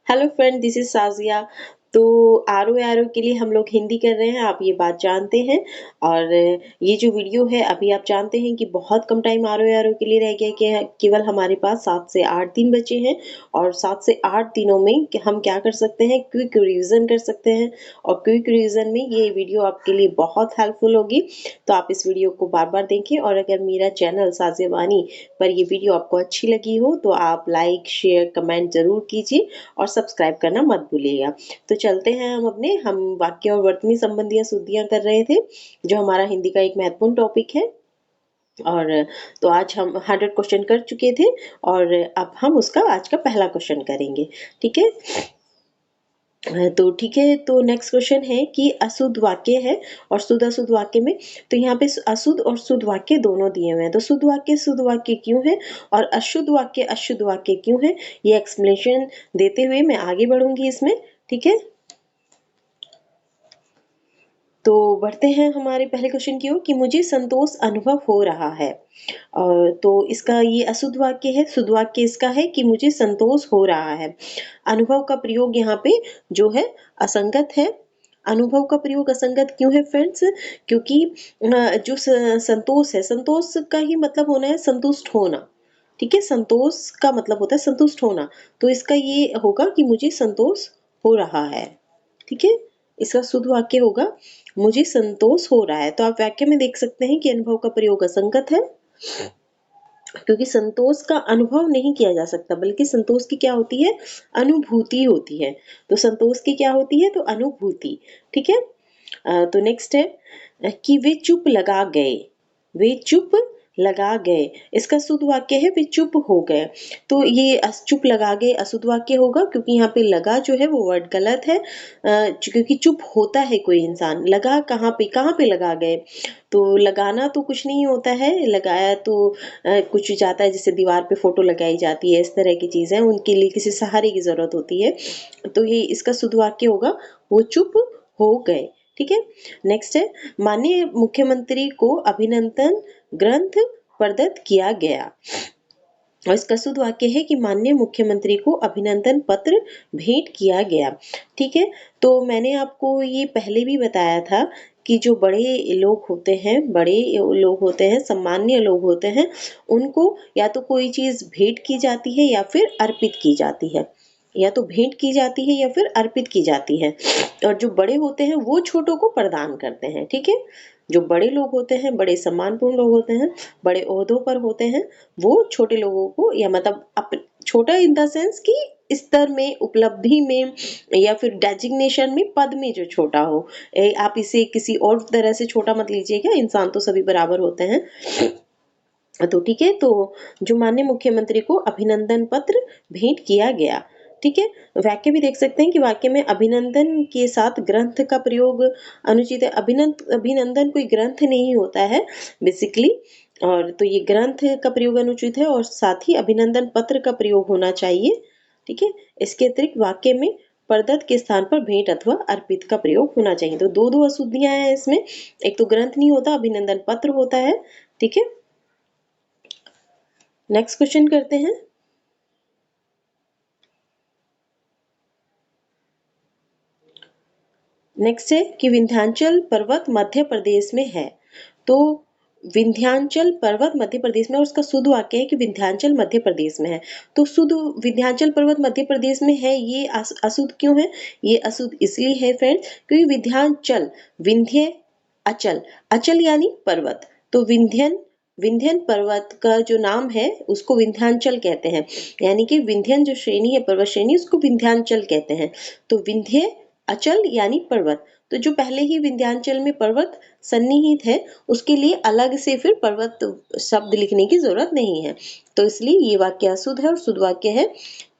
Hello friend, this is Sajiya. तो आरो आरो के लिए हम लोग हिंदी कर रहे हैं, आप ये बात जानते हैं। और ये जो वीडियो है अभी आप जानते हैं कि बहुत कम टाइम आरो आरो के लिए रह गया कि केवल हमारे पास 7 से 8 दिन बचे हैं। और 7 से 8 दिनों में हम क्या कर सकते हैं, क्विक रिवीजन कर सकते हैं। और क्विक रिवीजन में ये वीडियो आपके लिए बहुत हेल्पफुल होगी। तो आप इस वीडियो को बार बार देखें। और अगर मेरा चैनल साजिया बानी पर ये वीडियो आपको अच्छी लगी हो तो आप लाइक शेयर कमेंट जरूर कीजिए और सब्सक्राइब करना मत भूलिएगा। तो चलते हैं हम वाक्य और वर्तनी संबंधी शुद्धियां कर रहे थे, जो हमारा हिंदी का एक महत्वपूर्ण टॉपिक है। और तो आज हम 100 क्वेश्चन कर चुके थे और अब हम उसका आज का पहला क्वेश्चन करेंगे। ठीक है, तो ठीक है। तो नेक्स्ट क्वेश्चन है कि अशुद्ध वाक्य है और शुद्ध अशुद्ध वाक्य में। तो यहाँ पे अशुद्ध और शुद्ध वाक्य दोनों दिए हुए हैं। तो शुद्ध वाक्य क्यों है और अशुद्ध वाक्य क्यों है, ये एक्सप्लेनेशन देते हुए मैं आगे बढ़ूंगी इसमें। ठीक है, तो बढ़ते हैं हमारे पहले क्वेश्चन की ओर कि मुझे संतोष अनुभव हो रहा है। और तो इसका ये अशुद्ध वाक्य है। शुद्ध वाक्य इसका है कि मुझे संतोष हो रहा है। अनुभव का प्रयोग यहाँ पे जो है असंगत है। अनुभव का प्रयोग असंगत क्यों है फ्रेंड्स? क्योंकि जो संतोष है, संतोष का ही मतलब होना है संतुष्ट होना। ठीक है, संतोष का मतलब होता है संतुष्ट होना। तो इसका ये होगा कि मुझे संतोष हो रहा है। ठीक है, इसका शुद्ध वाक्य होगा मुझे संतोष हो रहा है। तो आप वाक्य में देख सकते हैं कि अनुभव का प्रयोग असंगत है, क्योंकि संतोष का अनुभव नहीं किया जा सकता, बल्कि संतोष की क्या होती है, अनुभूति होती है। तो संतोष की क्या होती है, तो अनुभूति। ठीक है, तो नेक्स्ट है कि वे चुप लगा गए। वे चुप लगा गए, इसका शुद्ध वाक्य है वे चुप हो गए। तो ये चुप लगा गए अशुद्ध वाक्य होगा, क्योंकि यहाँ पे लगा जो है वो वर्ड गलत है। क्योंकि चुप होता है कोई इंसान, लगा कहाँ पे लगा गए। तो लगाना तो कुछ नहीं होता है, लगाया तो कुछ जाता है, जैसे दीवार पे फोटो लगाई जाती है, इस तरह की चीजें, उनके लिए किसी सहारे की जरूरत होती है। तो ये इसका शुद्ध वाक्य होगा वो चुप हो गए। ठीक है, नेक्स्ट है माननीय मुख्यमंत्री को अभिनंदन ग्रंथ प्रदत्त किया गया। और इसका शुद्ध वाक्य है कि माननीय मुख्यमंत्री को अभिनंदन पत्र भेंट किया गया। ठीक है, तो मैंने आपको ये पहले भी बताया था कि जो बड़े लोग होते हैं, सम्मान्य लोग होते हैं, उनको या तो कोई चीज भेंट की जाती है या फिर अर्पित की जाती है, या तो भेंट की जाती है या फिर अर्पित की जाती है। और जो बड़े होते हैं वो छोटों को प्रदान करते हैं। ठीक है, जो बड़े लोग होते हैं, बड़े सम्मानपूर्ण लोग होते हैं, बड़े ओहदों पर होते हैं, वो छोटे लोगों को, या मतलब छोटा इन द सेंस कि स्तर में, उपलब्धि में, या फिर डेजिग्नेशन में, पद में जो छोटा हो। आप इसे किसी और तरह से छोटा मत लीजिएगा, इंसान तो सभी बराबर होते हैं। तो ठीक है, तो जो माननीय मुख्यमंत्री को अभिनंदन पत्र भेंट किया गया। ठीक है, वाक्य भी देख सकते हैं कि वाक्य में अभिनंदन के साथ ग्रंथ का प्रयोग अनुचित है। अभिनंदन कोई ग्रंथ नहीं होता है बेसिकली। और तो ये ग्रंथ का प्रयोग अनुचित है और साथ ही अभिनंदन पत्र का प्रयोग होना चाहिए। ठीक है, इसके अतिरिक्त वाक्य में प्रदत्त के स्थान पर भेंट अथवा अर्पित का प्रयोग होना चाहिए। तो दो अशुद्धियां हैं इसमें, एक तो ग्रंथ नहीं होता, अभिनंदन पत्र होता है। ठीक है, नेक्स्ट क्वेश्चन करते हैं। नेक्स्ट है कि विंध्याचल पर्वत मध्य प्रदेश में है। तो विंध्याचल पर्वत मध्य प्रदेश में, और उसका शुद्ध वाक्य है कि विंध्याचल मध्य प्रदेश में है। तो शुद्ध विंध्याचल पर्वत मध्य प्रदेश में है, ये अशुद्ध क्यों है? ये अशुद्ध इसलिए है फ्रेंड्स, क्योंकि विंध्याचल, विंध्य अचल, अचल यानी पर्वत, तो विंध्यन पर्वत का जो नाम है उसको विंध्याचल कहते हैं। यानी कि विंध्यन जो श्रेणी है, पर्वत श्रेणी, उसको विंध्याचल कहते हैं। तो विंध्य अचल यानी पर्वत। तो जो पहले ही विंध्याचल में पर्वत सन्निहित है, उसके लिए अलग से फिर पर्वत शब्द लिखने की जरूरत नहीं है। तो इसलिए ये वाक्य अशुद्ध है और शुद्ध वाक्य है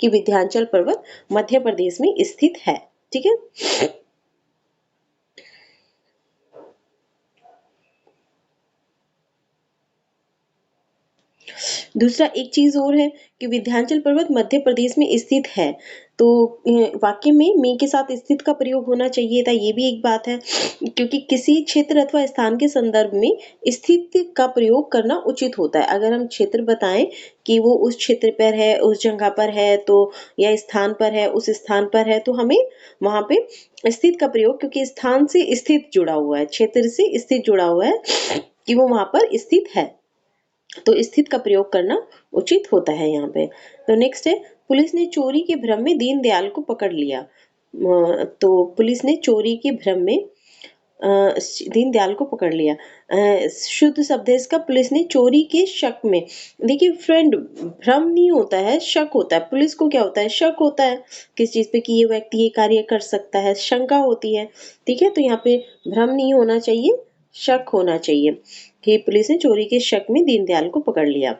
कि विंध्याचल पर्वत मध्य प्रदेश में स्थित है। ठीक है, दूसरा एक चीज और है कि विंध्याचल पर्वत मध्य प्रदेश में स्थित है। तो वाक्य में के साथ स्थित का प्रयोग होना चाहिए था, ये भी एक बात है, क्योंकि किसी क्षेत्र अथवा स्थान के संदर्भ में स्थित का प्रयोग करना उचित होता है। अगर हम क्षेत्र बताएं कि वो उस क्षेत्र पर है, उस जगह पर है, तो या स्थान पर है, उस स्थान पर है, तो हमें वहां पे स्थित का प्रयोग, क्योंकि स्थान से स्थित जुड़ा हुआ है, क्षेत्र से स्थित जुड़ा हुआ है कि वो वहां पर स्थित है, तो स्थित का प्रयोग करना उचित होता है यहाँ पे। तो नेक्स्ट है, पुलिस ने चोरी के भ्रम में दीनदयाल को पकड़ लिया। तो पुलिस ने चोरी के भ्रम में दीनदयाल को पकड़ लिया। शुद्ध शब्द है इसका, पुलिस ने चोरी के शक में। देखिए फ्रेंड, भ्रम नहीं होता है, शक होता है। पुलिस को क्या होता है? शक होता है किस चीज पे कि ये व्यक्ति ये कार्य कर सकता है, शंका होती है। ठीक है, तो यहाँ पे भ्रम नहीं होना चाहिए, शक होना चाहिए कि पुलिस ने चोरी के शक में दीनदयाल को पकड़ लिया।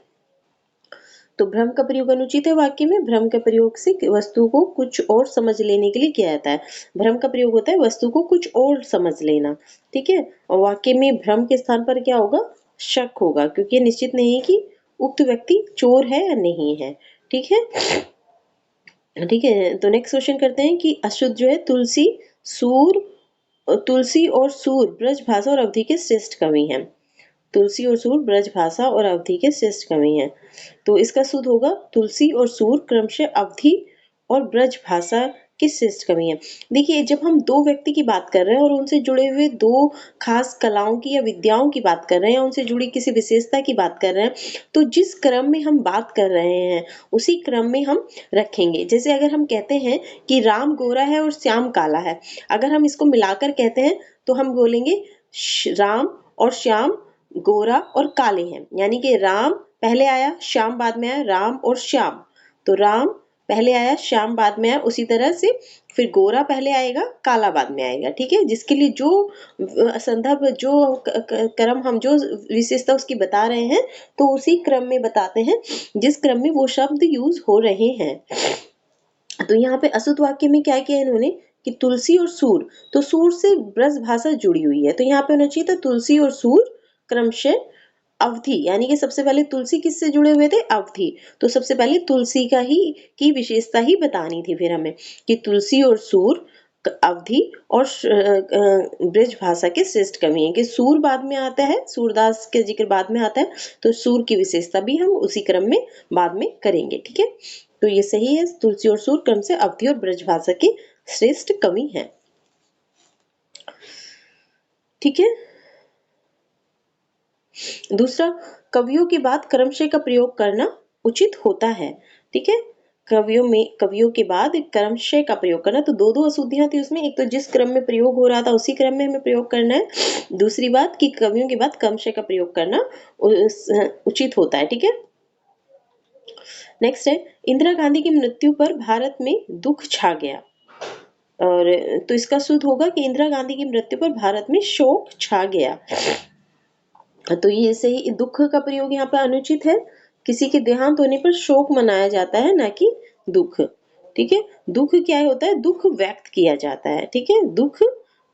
तो भ्रम का प्रयोग अनुचित है वाक्य में। भ्रम के प्रयोग से वस्तु को कुछ और समझ लेने के लिए किया जाता है। भ्रम का प्रयोग होता है वस्तु को कुछ और समझ लेना। ठीक है, और वाक्य में भ्रम के स्थान पर क्या होगा? शक होगा, क्योंकि निश्चित नहीं है कि उक्त व्यक्ति चोर है या नहीं है। ठीक है, ठीक है। तो नेक्स्ट क्वेश्चन करते हैं कि अशुद्ध जो है, तुलसी और सूर ब्रज भाषा और अवधि के श्रेष्ठ कवि हैं। तुलसी और सूर ब्रज भाषा और अवधि के श्रेष्ठ कवि हैं। तो इसका सूद होगा, तुलसी और सूर क्रमशः अवधि और ब्रज भाषा के श्रेष्ठ कवि हैं। देखिए, जब हम दो व्यक्ति की बात कर रहे हैं और उनसे जुड़े हुए दो खास कलाओं की या विद्याओं की बात कर रहे हैं, उनसे जुड़ी किसी विशेषता की बात कर रहे हैं, तो जिस क्रम में हम बात कर रहे हैं उसी क्रम में हम रखेंगे। जैसे अगर हम कहते हैं कि राम गोरा है और श्याम काला है, अगर हम इसको मिलाकर कहते हैं तो हम बोलेंगे राम और श्याम गोरा और काले हैं, यानी कि राम पहले आया, श्याम बाद में आया, राम और श्याम। तो राम पहले आया, श्याम बाद में आया, उसी तरह से फिर गोरा पहले आएगा, काला बाद में आएगा। ठीक है, जिसके लिए जो संदर्भ, जो क्रम हम जो विशेषता उसकी बता रहे हैं, तो उसी क्रम में बताते हैं जिस क्रम में वो शब्द यूज हो रहे हैं। तो यहाँ पे अशुद्ध वाक्य में क्या किया इन्होंने कि तुलसी और सूर, तो सूर से ब्रज भाषा जुड़ी हुई है, तो यहाँ पे होना चाहिए था तुलसी और सूर क्रमशः अवधि, यानी कि सबसे पहले तुलसी किससे जुड़े हुए थे? अवधि। तो सबसे पहले तुलसी का ही की विशेषता ही बतानी थी फिर हमें कि तुलसी और सूर अवधि और ब्रज भाषा के श्रेष्ठ कवि हैं। कि सूर बाद में आता है, सूरदास के जिक्र बाद में आता है, तो सूर की विशेषता भी हम उसी क्रम में बाद में करेंगे। ठीक है, तो ये सही है, तुलसी और सूर क्रम से अवधि और ब्रज भाषा के श्रेष्ठ कवि हैं। ठीक है, दूसरा, कवियों के बाद क्रमशः का प्रयोग करना उचित होता है। ठीक है, कवियों के बाद क्रमशः का प्रयोग करना, तो दो अशुद्धियां थी उसमें, एक तो जिस क्रम में प्रयोग हो रहा था उसी क्रम में हमें प्रयोग करना है, दूसरी बात कि कवियों के बाद क्रमशः का प्रयोग करना उचित होता है। ठीक है, नेक्स्ट है, इंदिरा गांधी की मृत्यु पर भारत में दुख छा गया। और तो इसका सूत्र होगा कि इंदिरा गांधी की मृत्यु पर भारत में शोक छा गया। तो ये सही, दुख का प्रयोग यहाँ पर अनुचित है। किसी के देहांत होने पर शोक मनाया जाता है, ना कि दुख। ठीक है, दुख क्या होता है? दुख व्यक्त किया जाता है। ठीक है, दुख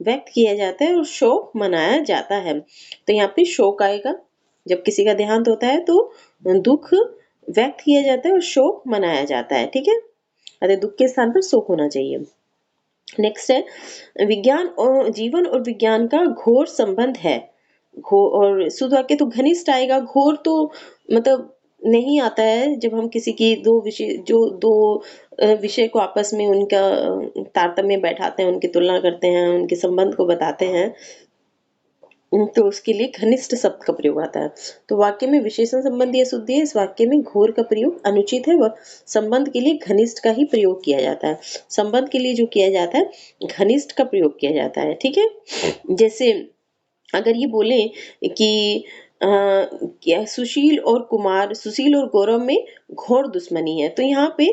व्यक्त किया जाता है और शोक मनाया जाता है। तो यहाँ पे शोक आएगा, जब किसी का देहांत होता है तो दुख व्यक्त किया जाता है और शोक मनाया जाता है। ठीक है, अरे दुख के स्थान पर शोक होना चाहिए। नेक्स्ट है, विज्ञान और जीवन और विज्ञान का घोर संबंध है। घोर और शुद्ध वाक्य तो घनिष्ठ आएगा, घोर तो मतलब नहीं आता है। जब हम किसी की दो विषय को आपस में उनका तारतम्य बैठाते हैं, उनकी तुलना करते हैं, उनके संबंध को बताते हैं, तो उसके लिए घनिष्ठ शब्द का प्रयोग आता है। तो वाक्य में विशेषण संबंधी अशुद्धि है, इस वाक्य में घोर का प्रयोग अनुचित है। वह संबंध के लिए घनिष्ठ का ही प्रयोग किया जाता है। संबंध के लिए जो किया जाता है घनिष्ठ का प्रयोग किया जाता है। ठीक है, जैसे अगर ये बोले कि क्या सुशील और गौरव में घोर दुश्मनी है, तो यहाँ पे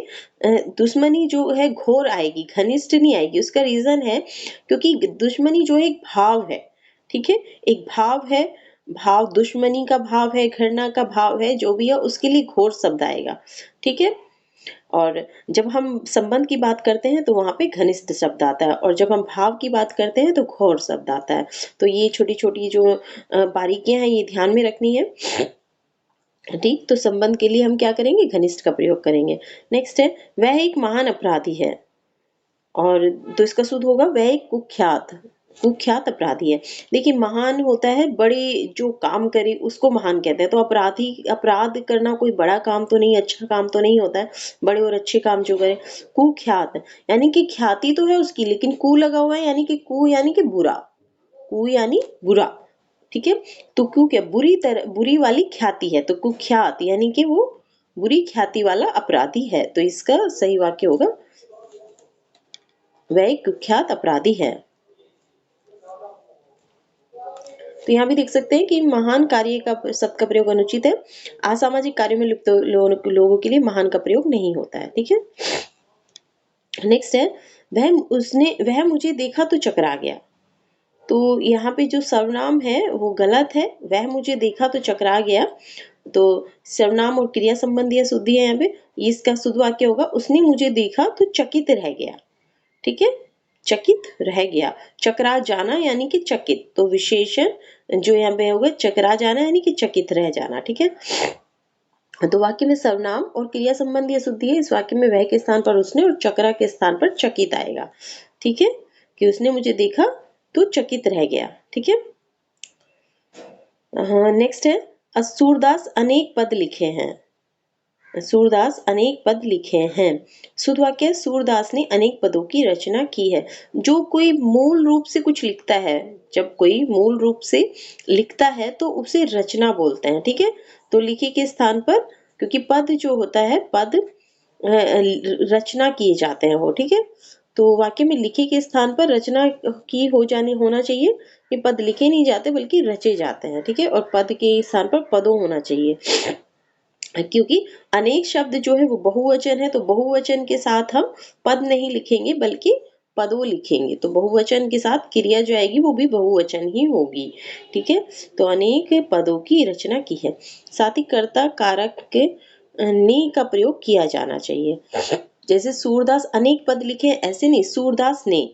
दुश्मनी जो है घोर आएगी, घनिष्ठ नहीं आएगी। उसका रीजन है क्योंकि दुश्मनी जो है एक भाव है। ठीक है, एक भाव है, भाव दुश्मनी का भाव है, घृणा का भाव है, जो भी है उसके लिए घोर शब्द आएगा। ठीक है, और जब हम संबंध की बात करते हैं तो वहां पे घनिष्ठ शब्द आता है, और जब हम भाव की बात करते हैं तो घोर शब्द आता है। तो ये छोटी छोटी जो बारीकियां हैं ये ध्यान में रखनी है। ठीक, तो संबंध के लिए हम क्या करेंगे, घनिष्ठ का प्रयोग करेंगे। नेक्स्ट है, वह एक महान अपराधी है, और तो इसका शुद्ध होगा वह एक कुख्यात, कुख्यात अपराधी है। देखिए महान होता है बड़े, जो काम करे उसको महान कहते हैं, तो अपराधी, अपराध करना कोई बड़ा काम तो नहीं, अच्छा काम तो नहीं होता है, बड़े और अच्छे काम जो करे। कुख्यात यानी कि ख्याति तो है उसकी, लेकिन कु लगा हुआ है, यानी कि कु यानी कि बुरा, कु यानी बुरा। ठीक है, तो कु क्या, बुरी तरह, बुरी वाली ख्याति है, तो कुख्यात यानी कि वो बुरी ख्याति वाला अपराधी है। तो इसका सही वाक्य होगा वह एक कुख्यात अपराधी है। तो यहाँ भी देख सकते हैं कि महान कार्य का शब्द का प्रयोग अनुचित है। असामाजिक कार्यों में लिप्त लोगों के लिए महान का प्रयोग नहीं होता है। ठीक है, नेक्स्ट है, वह मुझे देखा तो चकरा गया। तो यहाँ पे जो सर्वनाम है वो गलत है, वह मुझे देखा तो चकरा गया। तो सर्वनाम और क्रिया संबंधी शुद्धि है यहाँ पे, इसका शुद्ध वाक्य होगा उसने मुझे देखा तो चकित रह गया। ठीक है, चकित रह गया। चकरा जाना यानी कि चकित, तो विशेषण जो यहाँ पे होगा चकरा जाना यानी कि चकित रह जाना। ठीक है, तो वाक्य में सर्वनाम और क्रिया संबंधी अशुद्धि है, इस वाक्य में वह के स्थान पर उसने और चकरा के स्थान पर चकित आएगा। ठीक है, कि उसने मुझे देखा तो चकित रह गया। ठीक है, नेक्स्ट है, सूरदास अनेक पद लिखे हैं। सूरदास अनेक पद लिखे हैं। शुद्ध वाक्य, सूरदास ने अनेक पदों की रचना की है। जो कोई मूल रूप से कुछ लिखता है, जब कोई मूल रूप से लिखता है तो उसे रचना बोलते हैं। ठीक है, तो लिखे के स्थान पर, क्योंकि पद जो होता है, पद रचना किए जाते हैं वो। ठीक है, तो वाक्य में लिखे के स्थान पर रचना की हो जाने होना चाहिए। ये पद लिखे नहीं जाते बल्कि रचे जाते हैं। ठीक है, और पद के स्थान पर पदों होना चाहिए, क्योंकि अनेक शब्द जो है वो बहुवचन है, तो बहुवचन के साथ हम पद नहीं लिखेंगे बल्कि पदों लिखेंगे। तो बहुवचन के साथ क्रिया जो आएगी वो भी बहुवचन ही होगी। ठीक है, तो अनेक पदों की रचना की है। साथ ही कर्ता कारक के ने का प्रयोग किया जाना चाहिए। जैसे सूरदास अनेक पद लिखे, ऐसे नहीं, सूरदास ने,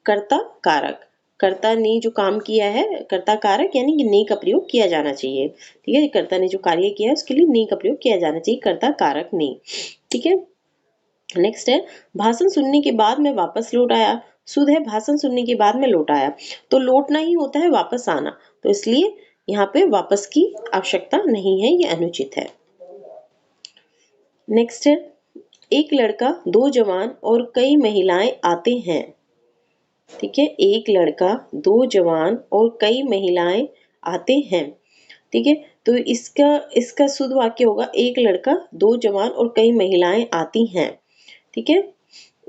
कर्ता कारक, कर्ता ने जो काम किया है, कर्ता कारक यानी कि ने का प्रयोग किया जाना चाहिए। ठीक है, कर्ता ने जो कार्य किया है उसके लिए ने का प्रयोग किया जाना चाहिए, कर्ता कारक ने। ठीक है, नेक्स्ट है, भाषण सुनने के बाद मैं वापस लौट आया। शुद्ध है, भाषण सुनने के बाद मैं लौट आया, तो लौटना ही होता है वापस आना, तो इसलिए यहाँ पे वापस की आवश्यकता नहीं है, ये अनुचित है। नेक्स्ट है, एक लड़का, दो जवान और कई महिलाएं आते हैं। ठीक है, एक लड़का, दो जवान और कई महिलाएं आते हैं। ठीक है, तो इसका इसका शुद्ध वाक्य होगा एक लड़का, दो जवान और कई महिलाएं आती हैं। ठीक है,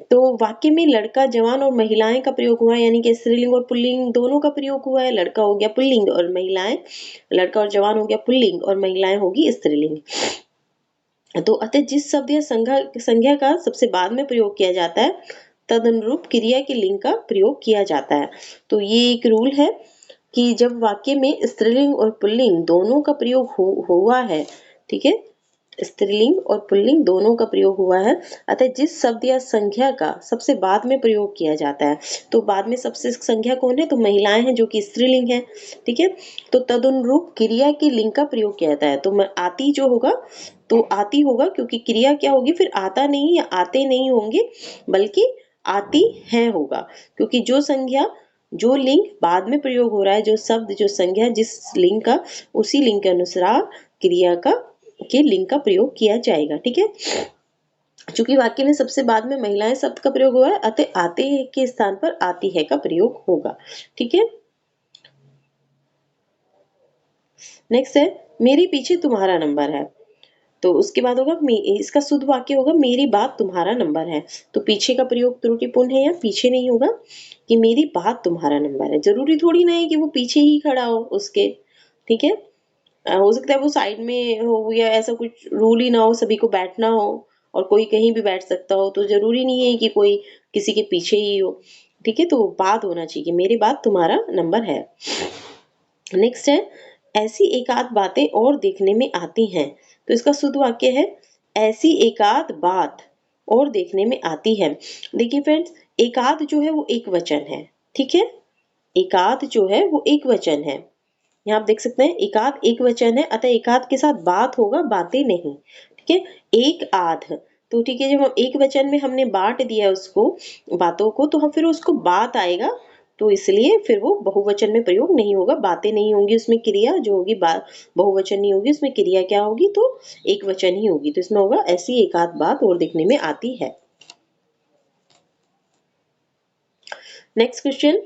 तो वाक्य में लड़का, जवान और महिलाएं का प्रयोग हुआ है, यानी कि स्त्रीलिंग और पुल्लिंग दोनों का प्रयोग हुआ है। लड़का हो गया पुल्लिंग और महिलाएं, लड़का और जवान हो गया पुल्लिंग और महिलाएं होगी स्त्रीलिंग। तो अतः जिस शब्द या संज्ञा का सबसे बाद में प्रयोग किया जाता है, तदनुरूप क्रिया के लिंग का प्रयोग किया जाता है। तो ये एक रूल है कि जब वाक्य में स्त्रीलिंग और पुल्लिंग दोनों का प्रयोग हुआ है, ठीक है, स्त्रीलिंग और पुल्लिंग दोनों का प्रयोग हुआ है, अतः जिस शब्द या संख्या का सबसे बाद में प्रयोग किया जाता है, तो बाद में सबसे संख्या कौन है, तो महिलाएं हैं जो कि स्त्रीलिंग है। ठीक है, तो तदनुरूप क्रिया के लिंग का प्रयोग किया जाता है। तो आती जो होगा तो आती होगा, क्योंकि क्रिया क्या होगी फिर, आता नहीं या आते नहीं होंगे बल्कि आती है होगा, क्योंकि जो संज्ञा, जो लिंग बाद में प्रयोग हो रहा है, जो शब्द, जो संज्ञा जिस लिंग का, उसी लिंग के अनुसार क्रिया का के लिंग का प्रयोग किया जाएगा। ठीक है, चूंकि वाक्य में सबसे बाद में महिलाएं शब्द का प्रयोग हुआ है, अतः आते है के स्थान पर आती है का प्रयोग होगा। ठीक है, नेक्स्ट है, मेरे पीछे तुम्हारा नंबर है। तो उसके बाद होगा इसका शुद्ध वाक्य होगा मेरी बात तुम्हारा नंबर है। तो पीछे का प्रयोग त्रुटिपूर्ण है, या पीछे नहीं होगा, कि मेरी बात तुम्हारा नंबर है। जरूरी थोड़ी ना है कि वो पीछे ही खड़ा हो उसके। ठीक है, हो सकता है वो साइड में हो, या ऐसा कुछ रूल ही ना हो, सभी को बैठना हो और कोई कहीं भी बैठ सकता हो, तो जरूरी नहीं है कि कोई किसी के पीछे ही हो। ठीक है, तो बात होना चाहिए कि मेरी बात तुम्हारा नंबर है। नेक्स्ट है, ऐसी एकाध बातें और देखने में आती हैं। तो इसका शुद्ध वाक्य है ऐसी एकाध बात और देखने में आती है। देखिए फ्रेंड्स, एकाध जो है वो एक वचन है। ठीक है, एकाध जो है वो एक वचन है, यहाँ आप देख सकते हैं एकाध एक वचन है, अतः एकाध के साथ बात होगा, बातें नहीं। ठीक है, एक आध, तो ठीक है, जब हम एक वचन में हमने बांट दिया उसको, बातों को, तो हम फिर उसको बात आएगा, तो इसलिए फिर वो बहुवचन में प्रयोग नहीं होगा, बातें नहीं होंगी उसमें, क्रिया जो होगी बहुवचन नहीं होगी उसमें, क्रिया क्या होगी, तो एक वचन ही होगी, तो इसमें होगा ऐसी एक आध बात और देखने में आती है। नेक्स्ट क्वेश्चन,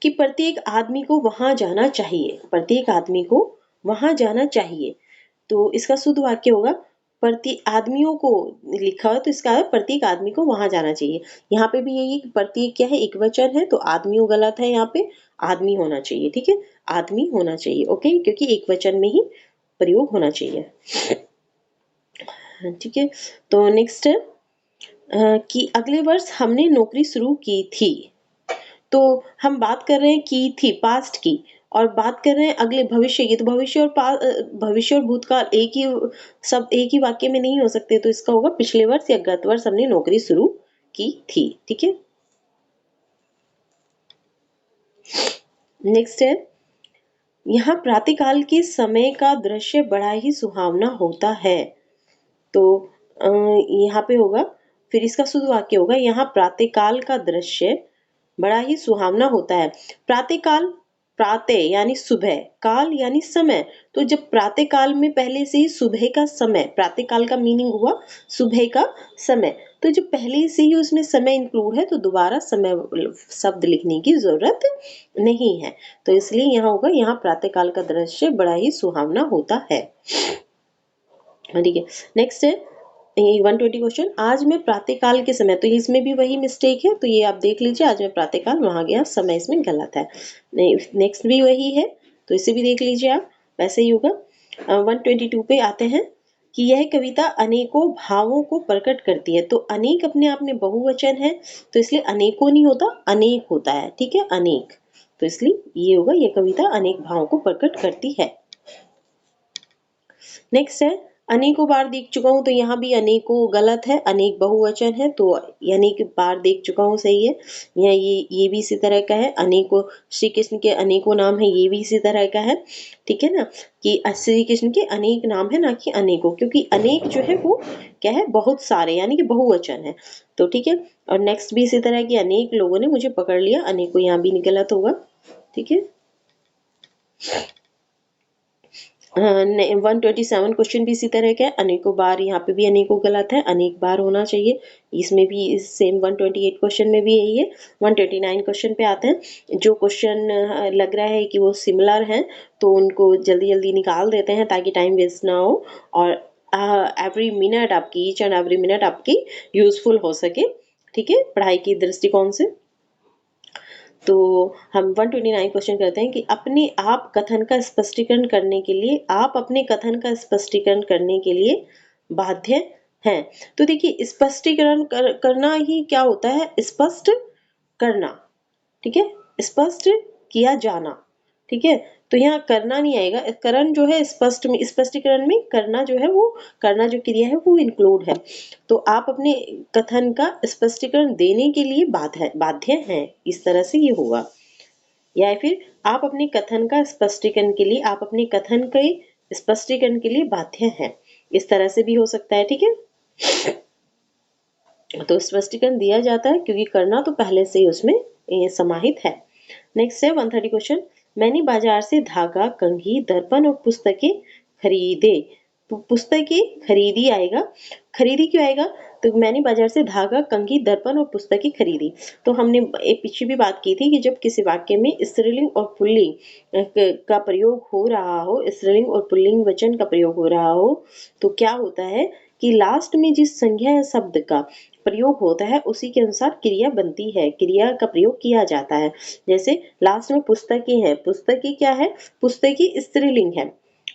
कि प्रत्येक आदमी को वहां जाना चाहिए, प्रत्येक आदमी को वहां जाना चाहिए, तो इसका शुद्ध वाक्य होगा प्रति आदमियों को, लिखा है तो इसका है प्रत्येक आदमी को वहां जाना चाहिए। यहाँ पे भी यही प्रत्येक क्या है, एक वचन है, तो आदमियों गलत है, यहाँ पे आदमी होना चाहिए। ठीक है, आदमी होना चाहिए, ओके, क्योंकि एक वचन में ही प्रयोग होना चाहिए। ठीक है, तो नेक्स्ट है कि अगले वर्ष हमने नौकरी शुरू की थी, तो हम बात कर रहे हैं की थी, पास्ट की, और बात कर रहे हैं अगले भविष्य की, तो भविष्य और भूतकाल एक ही सब एक ही वाक्य में नहीं हो सकते, तो इसका होगा पिछले वर्ष या गत वर्ष हमने नौकरी शुरू की थी। ठीक है, नेक्स्ट है, यहाँ प्रातःकाल के समय का दृश्य बड़ा ही सुहावना होता है, तो यहाँ पे होगा, फिर इसका शुद्ध वाक्य होगा, यहाँ प्रातःकाल का दृश्य बड़ा ही सुहावना होता है। प्रातःकाल, प्रातः यानी सुबह, काल यानी समय, तो जब प्रातः काल में पहले से ही सुबह का समय, प्रातः काल का मीनिंग हुआ सुबह का समय, तो जब पहले से ही उसमें समय इंक्लूड है तो दोबारा समय शब्द लिखने की जरूरत नहीं है, तो इसलिए यहाँ होगा, यहाँ प्रातः काल का दृश्य बड़ा ही सुहावना होता है। ठीक है, नेक्स्ट है 120 क्वेश्चन, आज मैं प्रातःकाल के समय, तो इसमें भी वही मिस्टेक है, तो ये आप देख लीजिए, आज मैं प्रातःकाल, वहां गया, समय इसमें गलत है। नेक्स्ट भी वही है, तो इसे भी देख लीजिए आप, वैसे ही होगा। 122 पे आते हैं कि यह कविता अनेकों भावों को प्रकट करती है, तो अनेक अपने आप में बहुवचन है, तो इसलिए अनेकों नहीं होता, अनेक होता है। ठीक है, अनेक, तो इसलिए ये होगा, यह कविता अनेक भावों को प्रकट करती है। नेक्स्ट है, अनेकों बार देख चुका हूं, तो यहाँ भी अनेकों गलत है, अनेक बहुवचन है, तो अनेक बार देख चुका हूं सही है। यहाँ ये भी इसी तरह का है, अनेकों श्री कृष्ण के अनेकों नाम है, ये भी इसी तरह का है। ठीक है ना, कि श्री कृष्ण के अनेक नाम है, ना कि अनेकों, क्योंकि अनेक जो है वो क्या है, बहुत सारे, यानी कि बहुवचन है। तो ठीक है, और नेक्स्ट भी इसी तरह की, अनेक लोगों ने मुझे पकड़ लिया, अनेकों यहाँ भी गलत होगा। ठीक है, 127 क्वेश्चन भी इसी तरह का है, अनेकों बार, यहाँ पे भी अनेकों गलत है, अनेक बार होना चाहिए, इसमें भी सेम 128 क्वेश्चन में भी यही है। 129 क्वेश्चन पे आते हैं, जो क्वेश्चन लग रहा है कि वो सिमिलर हैं, तो उनको जल्दी जल्दी निकाल देते हैं ताकि टाइम वेस्ट ना हो, और एवरी मिनट आपकी, ईच एंड एवरी मिनट आपकी यूजफुल हो सके। ठीक है, पढ़ाई की दृष्टिकोण से। तो हम 129 क्वेश्चन करते हैं कि अपने आप कथन का स्पष्टीकरण करने के लिए, आप अपने कथन का स्पष्टीकरण करने के लिए बाध्य हैं। तो देखिए, स्पष्टीकरण करना ही क्या होता है, स्पष्ट करना। ठीक है, स्पष्ट किया जाना। ठीक है, तो यहाँ करना नहीं आएगा, करण जो है स्पष्ट में, स्पष्टीकरण में करना जो है, वो करना जो क्रिया है वो इंक्लूड है, तो आप अपने कथन का स्पष्टीकरण देने के लिए बाध्य हैं, इस तरह से ये होगा। या फिर आप अपने कथन का स्पष्टीकरण के लिए, आप अपने कथन के स्पष्टीकरण के लिए बाध्य हैं, इस तरह से भी हो सकता है। ठीक है, तो स्पष्टीकरण दिया जाता है क्योंकि करना तो पहले से ही उसमें समाहित है। नेक्स्ट है 130 क्वेश्चन, मैंने बाजार से धागा, कंघी, दर्पण और पुस्तकें खरीदे, तो पुस्तकें खरीदी आएगा, खरीदी क्यों आएगा, तो मैंने बाजार से धागा, कंघी, दर्पण और पुस्तकें खरीदी, तो हमने एक पीछे भी बात की थी कि जब किसी वाक्य में स्त्रीलिंग और पुल्लिंग का प्रयोग हो रहा हो, स्त्रीलिंग और पुल्लिंग वचन का प्रयोग हो रहा हो, तो क्या होता है कि लास्ट में जिस संज्ञा या शब्द का प्रयोग होता है उसी के अनुसार क्रिया बनती है, क्रिया का प्रयोग किया जाता है। जैसे लास्ट में पुस्तकें है, पुस्तकें क्या है, पुस्तकें स्त्रीलिंग है,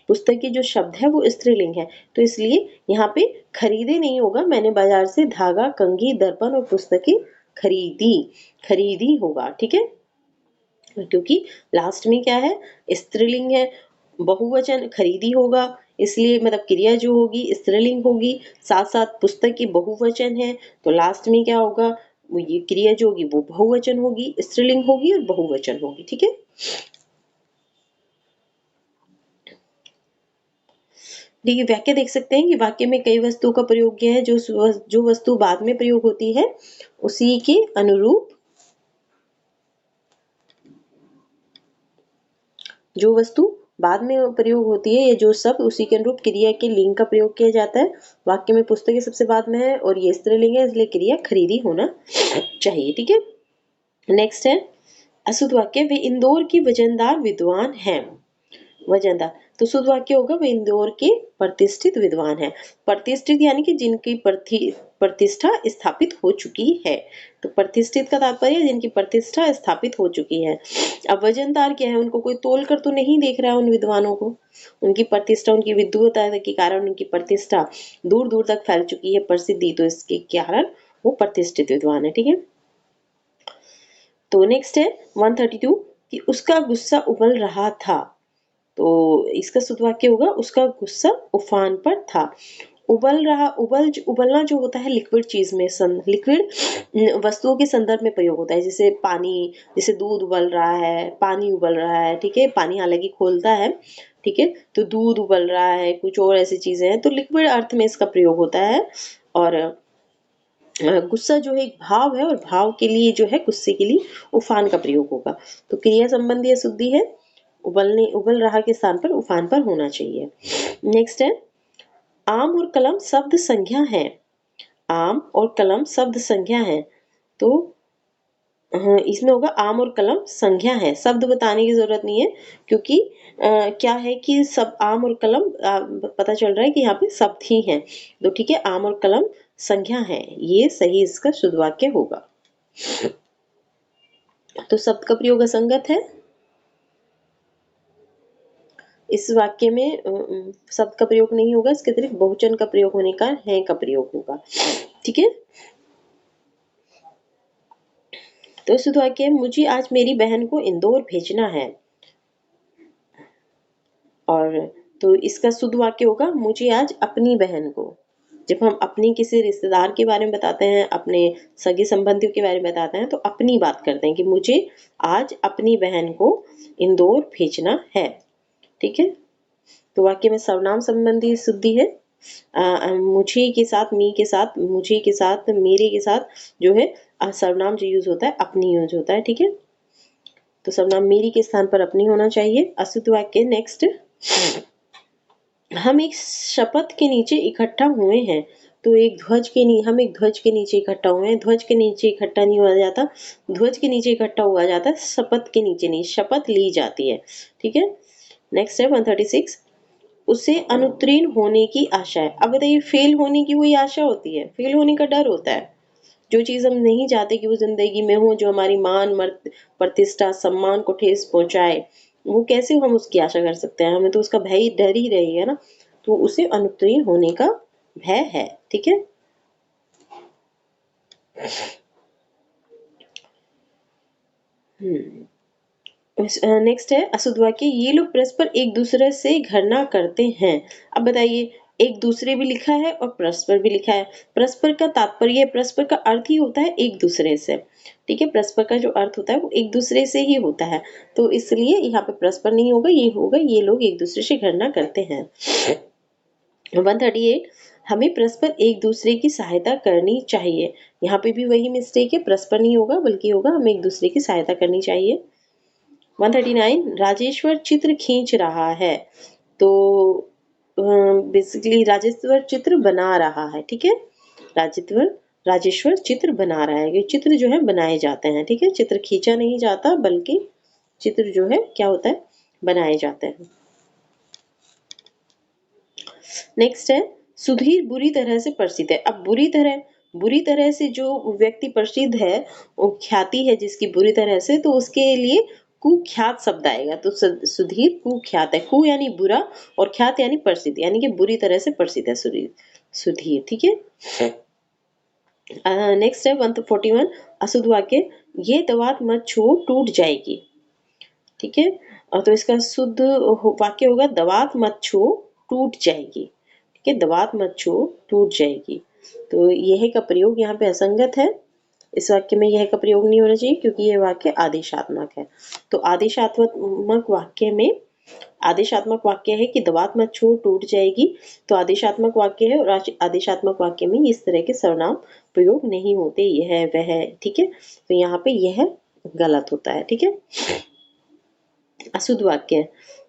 पुस्तकें जो शब्द है वो स्त्रीलिंग है, तो इसलिए यहाँ पे खरीदे नहीं होगा, मैंने बाजार से धागा, कंघी, दर्पण और पुस्तकें खरीदी, खरीदी होगा। ठीक है, क्योंकि लास्ट में क्या है, स्त्रीलिंग है, बहुवचन खरीदी होगा, इसलिए मतलब क्रिया जो होगी स्त्रीलिंग होगी, साथ साथ पुस्तक की बहुवचन है, तो लास्ट में क्या होगा, वो ये क्रिया जो होगी वो बहुवचन होगी, स्त्रीलिंग होगी और बहुवचन होगी। ठीक है, देखिए वाक्य देख सकते हैं कि वाक्य में कई वस्तुओं का प्रयोग किया है, जो वस्तु बाद में प्रयोग होती है उसी के अनुरूप, जो वस्तु बाद में प्रयोग होती है या जो शब्द उसी के अनुरूप क्रिया के लिंग का प्रयोग किया जाता है। वाक्य में पुस्तकें सबसे बाद में है और ये स्त्रीलिंग है, इसलिए क्रिया खरीदी होना चाहिए। ठीक है, नेक्स्ट है अशुद्ध वाक्य, वे इंदौर की वजनदार विद्वान हैं। वजनदार, तो शुद्ध वाक्य होगा वे इंदौर के प्रतिष्ठित विद्वान हैं। प्रतिष्ठित यानी कि जिनकी प्रतिष्ठा स्थापित हो चुकी है। तो प्रतिष्ठित का तात्पर्य जिनकी प्रतिष्ठा स्थापित हो चुकी है। अब वजनदार क्या है, उनको कोई तोल कर तो नहीं देख रहा है उन विद्वानों को, उनकी प्रतिष्ठा, उनकी विद्वता के कारण उनकी प्रतिष्ठा दूर दूर तक फैल चुकी है, प्रसिद्धि, तो इसके कारण वो प्रतिष्ठित विद्वान है। ठीक है, तो नेक्स्ट है 132 कि उसका गुस्सा उबल रहा था। तो इसका शुद्ध वाक्य होगा उसका गुस्सा उफान पर था। उबल रहा, उबलना जो होता है लिक्विड चीज में, लिक्विड वस्तुओं के संदर्भ में प्रयोग होता है, जैसे पानी, जैसे दूध उबल रहा है, पानी उबल रहा है। ठीक है, पानी हालांकि खोलता है, ठीक है, तो दूध उबल रहा है, कुछ और ऐसी चीजें हैं, तो लिक्विड अर्थ में इसका प्रयोग होता है। और गुस्सा जो है एक भाव है और भाव के लिए जो है गुस्से के लिए उफान का प्रयोग होगा। तो क्रिया संबंधी अशुद्धि है, उबल रहा के स्थान पर उफान पर होना चाहिए। नेक्स्ट है आम और कलम शब्द संज्ञा है। आम और कलम शब्द संज्ञा है, तो इसमें होगा आम और कलम संज्ञा है, शब्द बताने की जरूरत नहीं है, क्योंकि क्या है कि सब आम और कलम पता चल रहा है कि यहाँ पे शब्द ही है। तो ठीक है, आम और कलम संज्ञा है, ये सही इसका शुद्ध वाक्य होगा। तो शब्द का प्रयोग असंगत है, इस वाक्य में शब्द का प्रयोग नहीं होगा, इसके अतिरिक्त बहुवचन का प्रयोग होने का है का प्रयोग होगा। ठीक है, तो शुद्ध वाक्य मुझे आज मेरी बहन को इंदौर भेजना है। और तो इसका शुद्ध वाक्य होगा मुझे आज अपनी बहन को। जब हम अपनी किसी रिश्तेदार के बारे में बताते हैं, अपने सगे संबंधियों के बारे में बताते हैं, तो अपनी बात करते हैं कि मुझे आज अपनी बहन को इंदौर भेजना है। ठीक है, तो वाक्य में सर्वनाम संबंधी शुद्धि है, मुझे के साथ, मी के साथ, मुझे के साथ, मेरे के साथ जो है सर्वनाम जो यूज होता है अपनी यूज होता है। ठीक है, तो सर्वनाम मेरी के स्थान पर अपनी होना चाहिए। अशुद्ध वाक्य नेक्स्ट, हम एक शपथ के नीचे इकट्ठा हुए हैं। तो हम एक ध्वज के नीचे इकट्ठा हुए हैं, ध्वज के नीचे इकट्ठा नहीं हुआ जाता, ध्वज के नीचे इकट्ठा हुआ जाता है, शपथ के नीचे नहीं, शपथ ली जाती है। ठीक है, नेक्स्ट है 136, उसे अनुत्तीर्ण होने की आशा है। अब बताइए फेल होने की कोई आशा होती है, फेल होने का डर होता है। जो चीज हम नहीं चाहते कि वो जिंदगी में हो, जो हमारी मान मर्त प्रतिष्ठा सम्मान को ठेस पहुंचाए, वो कैसे हम उसकी आशा कर सकते हैं, हमें तो उसका भय डर ही रहेगा ना, तो उसे अनुत्तीर्ण होने का भय है। ठीक है, नेक्स्ट है अशुद्ध वाक्य, ये लोग परस्पर एक दूसरे से घृणा करते हैं। अब बताइए, एक दूसरे भी लिखा है और परस्पर भी लिखा है। परस्पर का तात्पर्य, परस्पर का अर्थ ही होता है एक दूसरे से। ठीक है, परस्पर का जो अर्थ होता है वो एक दूसरे से ही होता है, तो इसलिए यहाँ पे परस्पर नहीं होगा, ये होगा ये लोग एक दूसरे से घृणा करते हैं। 138, हमें परस्पर एक दूसरे की सहायता करनी चाहिए। यहाँ पे भी वही मिस्टेक है, परस्पर नहीं होगा बल्कि होगा हमें एक दूसरे की सहायता करनी चाहिए। 139, राजेश्वर चित्र खींच रहा है। तो बेसिकली राजेश्वर चित्र बना रहा है। ठीक है, राजेश्वर चित्र बना रहा है, ये चित्र जो है बनाए जाते हैं। ठीक है, चित्र खींचा नहीं जाता बल्कि चित्र जो है क्या होता है, बनाए जाते हैं। नेक्स्ट है सुधीर बुरी तरह से प्रसिद्ध है। अब बुरी तरह से जो व्यक्ति प्रसिद्ध है, वो ख्याति है जिसकी बुरी तरह से, तो उसके लिए कुख्यात शब्द आएगा। तो सुधीर कुख्यात है, कु यानी बुरा और ख्यात यानी प्रसिद्ध, यानी कि बुरी तरह से प्रसिद्ध है सुधीर। ठीक है, नेक्स्ट है 141 अशुद्ध वाक्य, ये दवात मत छुओ टूट जाएगी। ठीक है, तो इसका शुद्ध वाक्य होगा दवात मत छुओ टूट जाएगी। ठीक है, दवात मत छुओ टूट जाएगी। तो यह का प्रयोग यहाँ पे असंगत है, इस वाक्य में यह का प्रयोग नहीं होना चाहिए क्योंकि यह वाक्य आदेशात्मक है। तो आदेशात्मक वाक्य में आदेशात्मक वाक्य है कि दबात मत छोड़ टूट जाएगी, तो आदेशात्मक वाक्य है और आदेशात्मक वाक्य में इस तरह के सर्वनाम प्रयोग नहीं होते, यह वह, ठीक है। तो यहाँ पे यह गलत होता है, ठीक है। अशुद्ध वाक्य,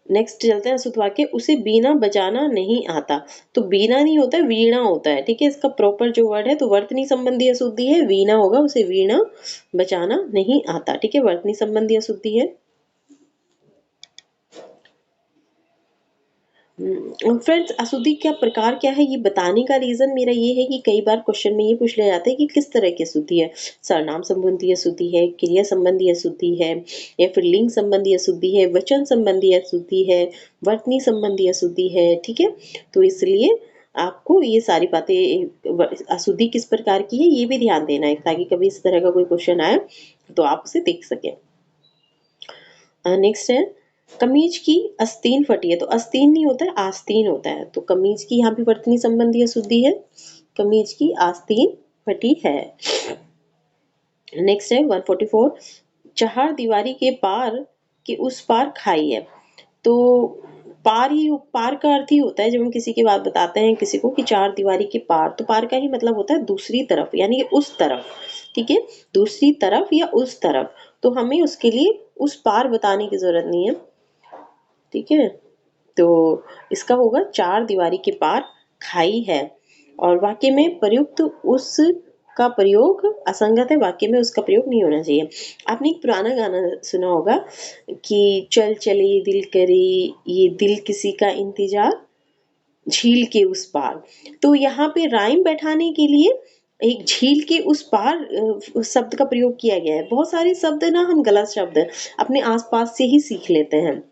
नेक्स्ट चलते हैं अशुद्ध वाक्य। उसे बीना बजाना नहीं आता, तो बीना नहीं होता है, वीणा होता है, ठीक है। इसका प्रॉपर जो वर्ड है तो वर्तनी संबंधी अशुद्धि है, वीणा होगा, उसे वीणा बजाना नहीं आता, ठीक है, वर्तनी संबंधी अशुद्धि है। फ्रेंड्स, अशुद्धि का प्रकार क्या है ये बताने का रीजन मेरा ये है कि कई बार क्वेश्चन में ये पूछ लिया जाता है कि किस तरह की अशुद्धि है। सर्वनाम संबंधी अशुद्धि है, क्रिया संबंधी अशुद्धि है, या फिर लिंग संबंधी अशुद्धि है, वचन संबंधी अशुद्धि है, वर्तनी संबंधी अशुद्धि है, ठीक है। तो इसलिए आपको ये सारी बातें, अशुद्धि किस प्रकार की है ये भी ध्यान देना है, ताकि कभी इस तरह का कोई क्वेश्चन आए तो आप उसे देख सकें। नेक्स्ट है कमीज की आस्तीन फटी है, तो आस्तीन नहीं होता है, आस्तीन होता है। तो कमीज की यहाँ पे वर्तनी संबंधी अशुद्धि है, कमीज की आस्तीन फटी है। नेक्स्ट है 144, चार दीवारी के पार के उस पार खाई है। तो पार का अर्थ ही होता है, जब हम किसी की बात बताते हैं किसी को कि चार दीवारी के पार, तो पार का ही मतलब होता है दूसरी तरफ, यानी कि उस तरफ, ठीक है, दूसरी तरफ या उस तरफ। तो हमें उसके लिए उस पार बताने की जरूरत नहीं है, ठीक है। तो इसका होगा चार दीवारी के पार खाई है। और वाक्य में प्रयुक्त उस का प्रयोग असंगत है, वाक्य में उसका प्रयोग नहीं होना चाहिए। आपने एक पुराना गाना सुना होगा कि चल चले दिल करे, ये दिल किसी का इंतजार झील के उस पार। तो यहाँ पे राइम बैठाने के लिए एक झील के उस पार शब्द का प्रयोग किया गया है। बहुत सारे शब्द ना हम गलत शब्द अपने आसपास से ही सीख लेते हैं।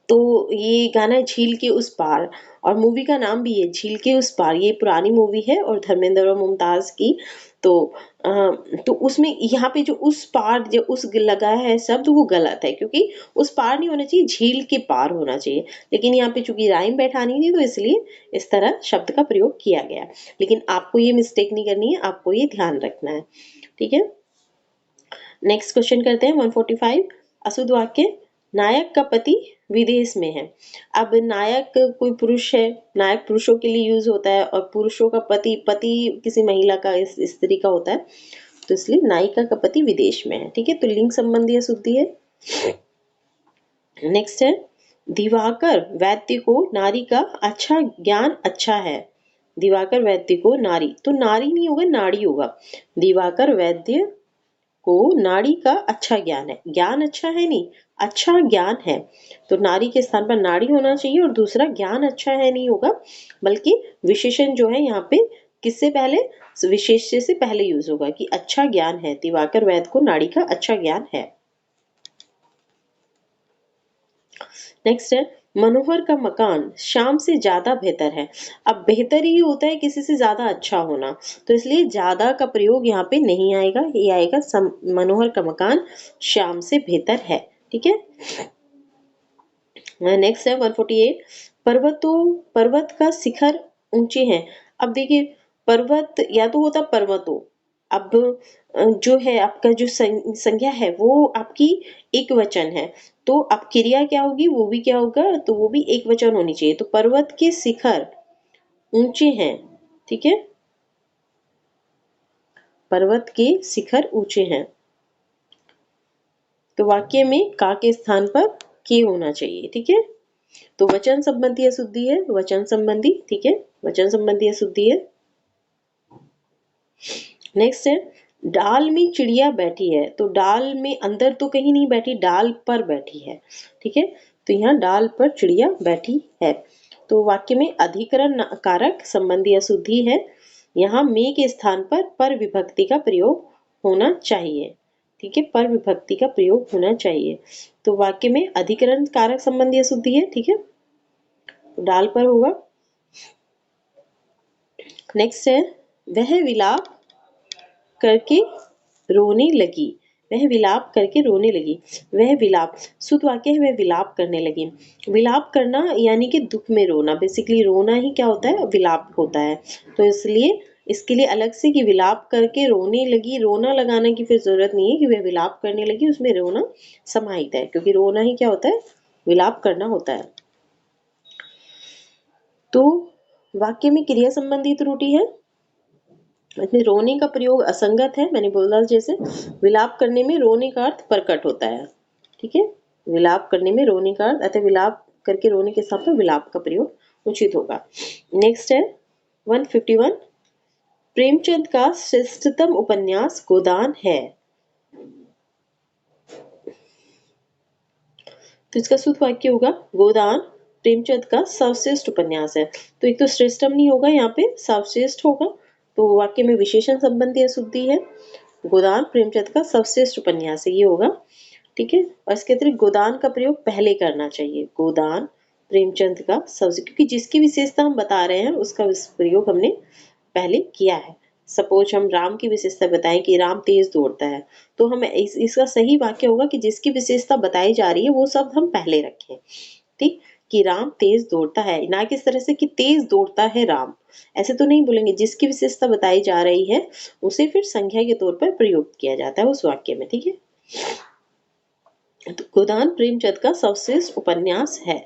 तो ये गाना है झील के उस पार, और मूवी का नाम भी है झील के उस पार। ये पुरानी मूवी है और धर्मेंद्र और मुमताज की। तो तो उसमें यहाँ पे जो उस पार जो उस लगा है शब्द वो गलत है, क्योंकि उस पार नहीं होना चाहिए, झील के पार होना चाहिए। लेकिन यहाँ पे चूंकि राइम बैठानी थी तो इसलिए इस तरह शब्द का प्रयोग किया गया। लेकिन आपको ये मिस्टेक नहीं करनी है, आपको ये ध्यान रखना है, ठीक है। नेक्स्ट क्वेश्चन करते हैं 145, अशुद्ध वाक्य। नायक का पति विदेश में है। अब नायक कोई पुरुष है, नायक पुरुषों के लिए यूज होता है, और पुरुषों का पति पति किसी महिला का, इस स्त्री का होता है। तो इसलिए नायिका का पति विदेश में है, ठीक है। तो लिंग संबंधी अशुद्धि है। नेक्स्ट है दिवाकर वैद्य को नारी का अच्छा ज्ञान अच्छा है। दिवाकर वैद्य को नारी, तो नारी नहीं होगा, नाड़ी होगा। दिवाकर वैद्य को नाड़ी का अच्छा ज्ञान है, ज्ञान अच्छा है नहीं, अच्छा ज्ञान है। तो नारी के स्थान पर नाड़ी होना चाहिए, और दूसरा ज्ञान अच्छा है नहीं होगा, बल्कि विशेषण जो है यहाँ पे किससे पहले, विशेष्य से पहले यूज होगा कि अच्छा ज्ञान है, दिवाकर वैद्य को नाड़ी का अच्छा ज्ञान है। नेक्स्ट है मनोहर का मकान श्याम से ज्यादा बेहतर है। अब बेहतर ही होता है किसी से ज्यादा अच्छा होना, तो इसलिए ज्यादा का प्रयोग यहाँ पे नहीं आएगा, ये आएगा मनोहर का मकान श्याम से बेहतर है, ठीक है। नेक्स्ट है 148, पर्वत का शिखर ऊंचे हैं। अब देखिए पर्वत या तो होता पर्वतों, अब जो है आपका जो संज्ञा है वो आपकी एक वचन है, तो अब क्रिया क्या होगी, वो भी क्या होगा, तो वो भी एक वचन होनी चाहिए। तो पर्वत के शिखर ऊंचे हैं, ठीक है, पर्वत के शिखर ऊंचे हैं। तो वाक्य में का के स्थान पर के होना चाहिए, ठीक है। तो वचन संबंधी अशुद्धि है, वचन संबंधी, ठीक है, वचन संबंधी अशुद्धि है। नेक्स्ट है डाल में चिड़िया बैठी है। तो डाल में अंदर तो कहीं नहीं बैठी, डाल पर बैठी है, ठीक है। तो यहाँ डाल पर चिड़िया बैठी है। तो वाक्य में अधिकरण कारक संबंधी अशुद्धि है। यहाँ में के स्थान पर विभक्ति का प्रयोग होना चाहिए, ठीक है, पर विभक्ति का प्रयोग होना चाहिए। तो वाक्य में अधिकरण कारक संबंधी अशुद्धि है, ठीक है, तो डाल पर होगा। नेक्स्ट है वह विलाप करके रोने लगी। वह विलाप करके रोने लगी। वह विलाप शुद्ध वाक्य है, वह विलाप करने लगी। विलाप करना यानी कि दुख में रोना, बेसिकली रोना ही क्या होता है, विलाप होता है। तो इसलिए इसके लिए अलग से कि विलाप करके रोने लगी, रोना लगाने की फिर जरूरत नहीं है कि वह विलाप करने लगी, उसमें रोना समाहित है, क्योंकि रोना ही क्या होता है, विलाप करना होता है। तो वाक्य में क्रिया संबंधी त्रुटि है, इसमें रोने का प्रयोग असंगत है, मैंने बोला जैसे विलाप करने में रोने का अर्थ प्रकट होता है, ठीक है, विलाप करने में रोने का अर्थ, अतः विलाप करके रोने के साथ में विलाप का प्रयोग उचित होगा। नेक्स्ट है 151, प्रेमचंद का श्रेष्ठतम उपन्यास गोदान है। तो इसका शुद्ध वाक्य होगा गोदान प्रेमचंद का सर्वश्रेष्ठ उपन्यास है। तो एक तो श्रेष्ठम नहीं होगा, यहाँ पे सर्वश्रेष्ठ होगा, तो वाक्य में विशेषण संबंधी अशुद्धि है। गोदान प्रेमचंद का सर्वश्रेष्ठ उपन्यास है, ये होगा, ठीक है। और इसके अतिरिक्त गोदान का प्रयोग पहले करना चाहिए, गोदान प्रेमचंद का सबसे, क्योंकि जिसकी विशेषता हम बता रहे हैं उसका प्रयोग हमने पहले किया है। सपोज हम राम की विशेषता बताएं कि राम तेज दौड़ता है, तो हम इसका सही वाक्य होगा कि जिसकी विशेषता बताई जा रही है वो शब्द हम पहले रखें, ठीक, कि राम तेज दौड़ता है, ना कि इस तरह से कि तेज दौड़ता है राम, ऐसे तो नहीं बोलेंगे। जिसकी विशेषता बताई जा रही है उसे फिर संज्ञा के तौर पर प्रयोग किया जाता है उस वाक्य में, ठीक है। तो गोदान प्रेमचंद का सर्वश्रेष्ठ उपन्यास है।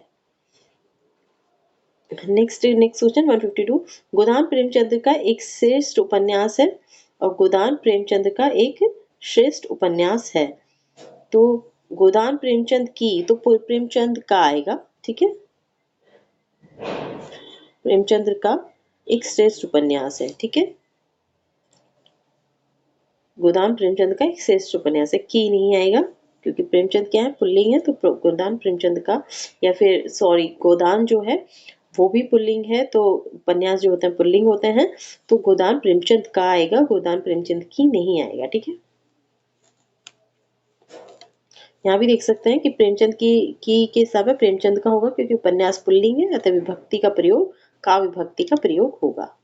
नेक्स्ट क्वेश्चन 152, गोदान प्रेमचंद का एक श्रेष्ठ उपन्यास है और गोदान प्रेमचंद का एक श्रेष्ठ उपन्यास है। तो गोदान प्रेमचंद की, तो प्रेमचंद का आएगा, ठीक है, प्रेमचंद का एक श्रेष्ठ उपन्यास है, ठीक है, गोदान प्रेमचंद का एक श्रेष्ठ उपन्यास है, की नहीं आएगा क्योंकि प्रेमचंद क्या है, पुल्लिंग है, तो गोदान प्रेमचंद का, या फिर सॉरी गोदान जो है वो भी पुल्लिंग है, तो उपन्यास जो होते हैं पुल्लिंग होते हैं, तो गोदान प्रेमचंद का आएगा, गोदान प्रेमचंद की नहीं आएगा, ठीक है। यहाँ भी देख सकते हैं कि प्रेमचंद की के हिसाब में प्रेमचंद का होगा क्योंकि उपन्यास पुल्लिंग है, अतः विभक्ति का प्रयोग, का विभक्ति का प्रयोग होगा।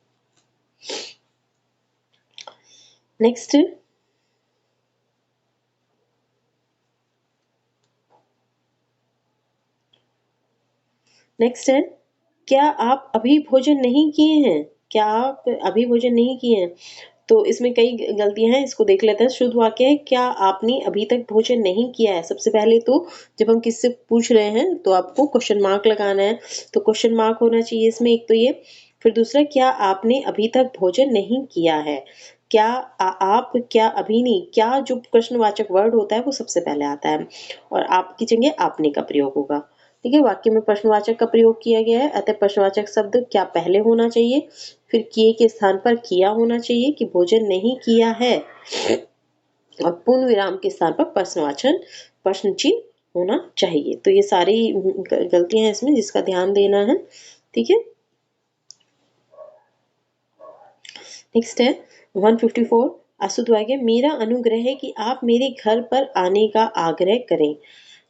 नेक्स्ट नेक्स्ट है, क्या आप अभी भोजन नहीं किए हैं, क्या आप अभी भोजन नहीं किए हैं। तो इसमें कई गलतियां हैं, इसको देख लेते हैं। शुद्ध वाक्य है, क्या आपने अभी तक भोजन नहीं किया है। सबसे पहले तो जब हम किससे पूछ रहे हैं तो आपको क्वेश्चन मार्क लगाना है, तो क्वेश्चन मार्क होना चाहिए इसमें, एक तो ये। फिर दूसरा, क्या आपने अभी तक भोजन नहीं किया है, क्या आप, क्या अभी नहीं, क्या जो प्रश्नवाचक वर्ड होता है वो सबसे पहले आता है और आपकी जगह आपने का प्रयोग होगा, ठीक है। वाक्य में प्रश्नवाचक का प्रयोग किया गया है, अतः प्रश्नवाचक शब्द क्या पहले होना चाहिए, फिर किए के स्थान पर किया होना चाहिए कि भोजन नहीं किया है, और पूर्ण विराम के स्थान पर प्रश्न चिन्ह होना चाहिए। तो ये सारी गलतियां हैं इसमें जिसका ध्यान देना है, ठीक है। नेक्स्ट है 154, अशुद्ध वाक्य, मेरा अनुग्रह है कि आप मेरे घर पर आने का आग्रह करें।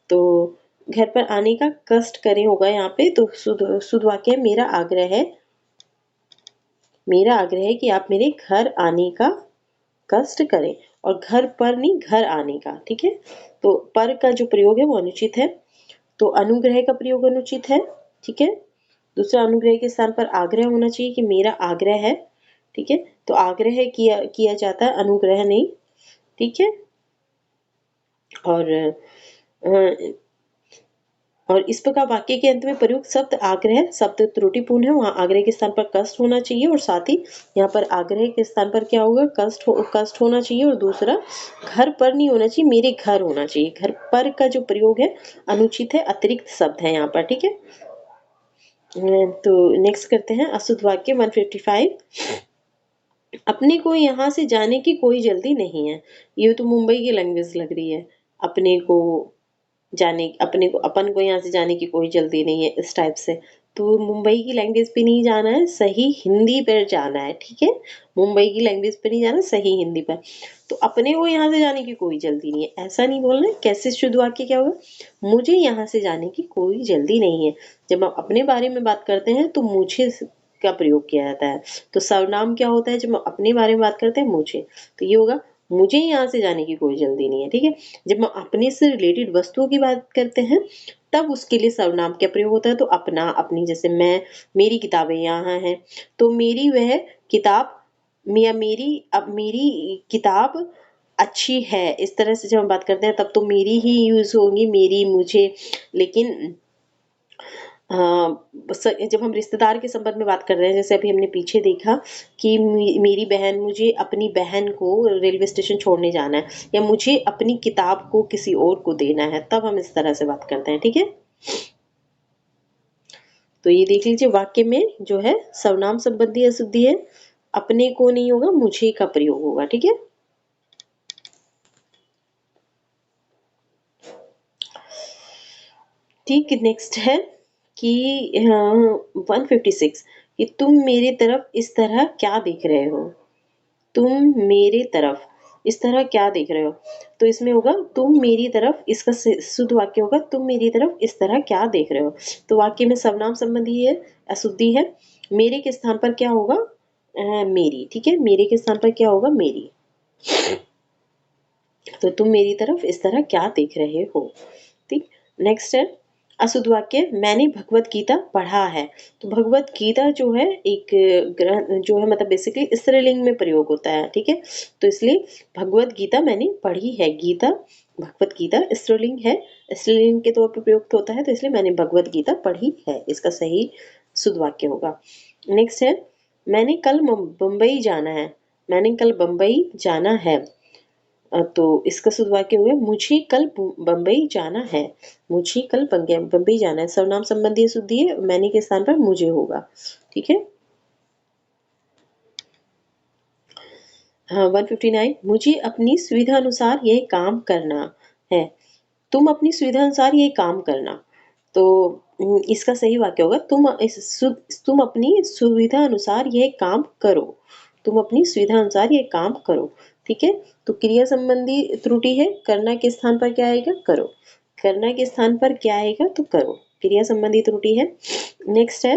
तो घर पर आने का कष्ट करें होगा यहाँ पे, तो शुद्ध वाक्य है, मेरा आग्रह है, मेरा आग्रह है कि आप मेरे घर आने का कष्ट करें, और घर पर नहीं, घर आने का, ठीक है। तो पर का जो प्रयोग है वो अनुचित है, तो अनुग्रह का प्रयोग अनुचित है, ठीक है। दूसरा, अनुग्रह के स्थान पर आग्रह होना चाहिए कि मेरा आग्रह है, ठीक है। तो आग्रह किया जाता है, अनुग्रह नहीं, ठीक है। और और इस प्रकार वाक्य के अंत में प्रयुक्त शब्द आग्रह शब्द त्रुटिपूर्ण है, वहां आग्रह के स्थान पर कष्ट होना चाहिए, और साथ ही यहाँ पर आग्रह के स्थान पर क्या होगा, कष्ट होना चाहिए, और दूसरा घर पर नहीं होना चाहिए, मेरे घर होना चाहिए। घर पर का जो प्रयोग है अनुचित है, अतिरिक्त शब्द है यहाँ पर, ठीक है। तो नेक्स्ट करते हैं अशुद्ध वाक्य 155, अपने को यहाँ से जाने की कोई जल्दी नहीं है। ये तो मुंबई की लैंग्वेज लग रही है, अपने को जाने, अपने को, अपन को यहाँ से जाने की कोई जल्दी नहीं है, इस टाइप से। तो मुंबई की लैंग्वेज पे नहीं जाना है, सही हिंदी पर जाना है, ठीक है। मुंबई की लैंग्वेज पे नहीं जाना, सही हिंदी पर। तो अपने को यहाँ से जाने की कोई जल्दी नहीं है, ऐसा नहीं बोलना है। कैसे शुद्ध वाक्य क्या होगा, मुझे यहाँ से जाने की कोई जल्दी नहीं है। जब हम अपने बारे में बात करते हैं तो मुझे का प्रयोग किया जाता है। तो सर्वनाम क्या होता है जब हम अपने बारे में बात करते हैं, मुझे, तो ये होगा, मुझे यहाँ से जाने की कोई जल्दी नहीं है, ठीक है। जब हम अपने से रिलेटेड वस्तुओं की बात करते हैं तब उसके लिए सर्वनाम क्या प्रयोग होता है, तो अपना, अपनी, जैसे मैं, मेरी किताबें यहाँ हैं, तो मेरी वह किताब, या मेरी, अब मेरी किताब अच्छी है, इस तरह से जब हम बात करते हैं तब तो मेरी ही यूज होगी, मेरी, मुझे। लेकिन जब हम रिश्तेदार के संबंध में बात कर रहे हैं, जैसे अभी हमने पीछे देखा कि मेरी बहन, मुझे अपनी बहन को रेलवे स्टेशन छोड़ने जाना है, या मुझे अपनी किताब को किसी और को देना है, तब हम इस तरह से बात करते हैं। ठीक है, तो ये देख लीजिए, वाक्य में जो है सर्वनाम संबंधी अशुद्धि है, अपने को नहीं होगा, मुझे का प्रयोग होगा। ठीक है, ठीक, नेक्स्ट है कि 156, कि तुम मेरी तरफ इस तरह क्या देख रहे हो। तुम मेरे तरफ इस तरह क्या देख रहे हो, तो इसमें होगा तुम मेरी तरफ, इसका शुद्ध वाक्य होगा तुम मेरी तरफ इस तरह क्या देख रहे हो। तो वाक्य में सर्वनाम संबंधी है, अशुद्धि है। मेरे के स्थान पर क्या होगा, मेरी। ठीक है, मेरे के स्थान पर क्या होगा, मेरी। तो तुम मेरी तरफ इस तरह क्या देख रहे हो। ठीक, नेक्स्ट है अशुद्ध वाक्य, मैंने भगवत गीता पढ़ा है। तो भगवत गीता जो है एक ग्रंथ जो है, मतलब बेसिकली स्त्रीलिंग में प्रयोग होता है। ठीक है, तो इसलिए भगवत गीता मैंने पढ़ी है, गीता, भगवत गीता स्त्रीलिंग है, स्त्रीलिंग के तौर पर प्रयुक्त होता है, तो इसलिए मैंने भगवत गीता पढ़ी है, इसका सही शुद्ध वाक्य होगा। नेक्स्ट है, मैंने कल मुंबई जाना है। मैंने कल बम्बई जाना है, तो इसका शुद्ध वाक्य हो गया मुझे कल बम्बई जाना है। मुझे कल बम्बई जाना है, सर्वनाम संबंधी शुद्धि है, मैंने के स्थान पर मुझे होगा। ठीक है, हाँ 159, मुझे अपनी सुविधा अनुसार यह काम करना है। तुम अपनी सुविधा अनुसार ये काम करना, तो इसका सही वाक्य होगा तुम अपनी सुविधा अनुसार यह काम करो। तुम अपनी सुविधा अनुसार ये काम करो। ठीक है, तो क्रिया संबंधी त्रुटि है, करना के स्थान पर क्या आएगा, करो। करना के स्थान पर क्या आएगा, तो करो, क्रिया संबंधी त्रुटि है। नेक्स्ट है,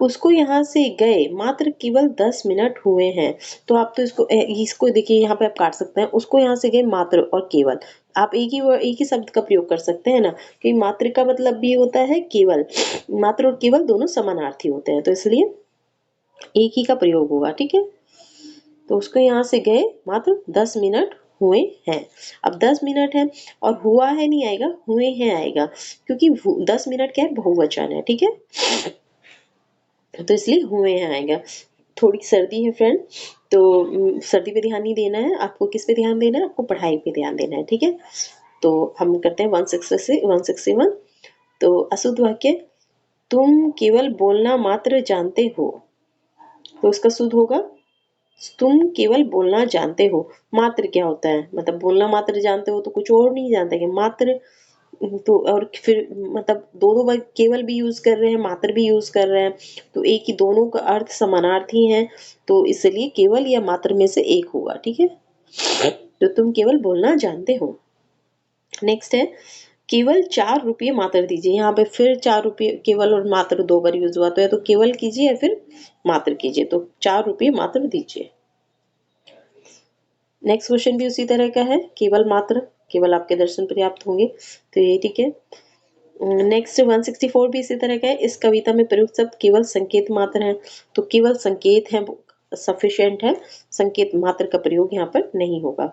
उसको यहाँ से गए मात्र केवल 10 मिनट हुए हैं। तो आप तो इसको देखिए, यहाँ पे आप काट सकते हैं, उसको यहाँ से गए मात्र और केवल। आप एक ही शब्द का प्रयोग कर सकते हैं ना, कि मात्र का मतलब भी होता है केवल। मात्र और केवल दोनों समानार्थी होते हैं, तो इसलिए एक ही का प्रयोग होगा। ठीक है, तो उसको यहाँ से गए मात्र 10 मिनट हुए हैं। अब 10 मिनट है और हुआ है नहीं आएगा, हुए हैं आएगा, क्योंकि 10 मिनट क्या है, बहुवचन है। ठीक है, तो इसलिए हुए हैं आएगा। थोड़ी सर्दी है फ्रेंड, तो सर्दी पे ध्यान नहीं देना है आपको, किस पे ध्यान देना है, आपको पढ़ाई पे ध्यान देना है। ठीक है, तो हम करते हैं 161। तो अशुद्ध वाक्य, तुम केवल बोलना मात्र जानते हो, तो उसका शुद्ध होगा तुम केवल बोलना जानते हो। मात्र क्या होता है, मतलब बोलना मात्र जानते हो तो कुछ और नहीं जानते, कि मात्र, तो और फिर मतलब दो दो बार केवल भी यूज कर रहे हैं, मात्र भी यूज कर रहे हैं, तो एक ही, दोनों का अर्थ समानार्थी है, तो इसलिए केवल या मात्र में से एक होगा। ठीक है, तो तुम केवल बोलना जानते हो। नेक्स्ट है, केवल 4 रुपये मात्र दीजिए। यहाँ पे फिर 4 रुपये, केवल और मात्र दो बार यूज हुआ, तो या तो केवल कीजिए या फिर मात्र कीजिए, तो 4 रुपये मात्र दीजिए। नेक्स्ट क्वेश्चन भी उसी तरह का है, केवल मात्र, केवल आपके दर्शन पर्याप्त होंगे, तो ये ठीक है। नेक्स्ट 164 भी इसी तरह का है, इस कविता में प्रयुक्त शब्द केवल संकेत मात्र है, तो केवल संकेत है, सफिशिएंट है, संकेत मात्र का प्रयोग यहाँ पर नहीं होगा।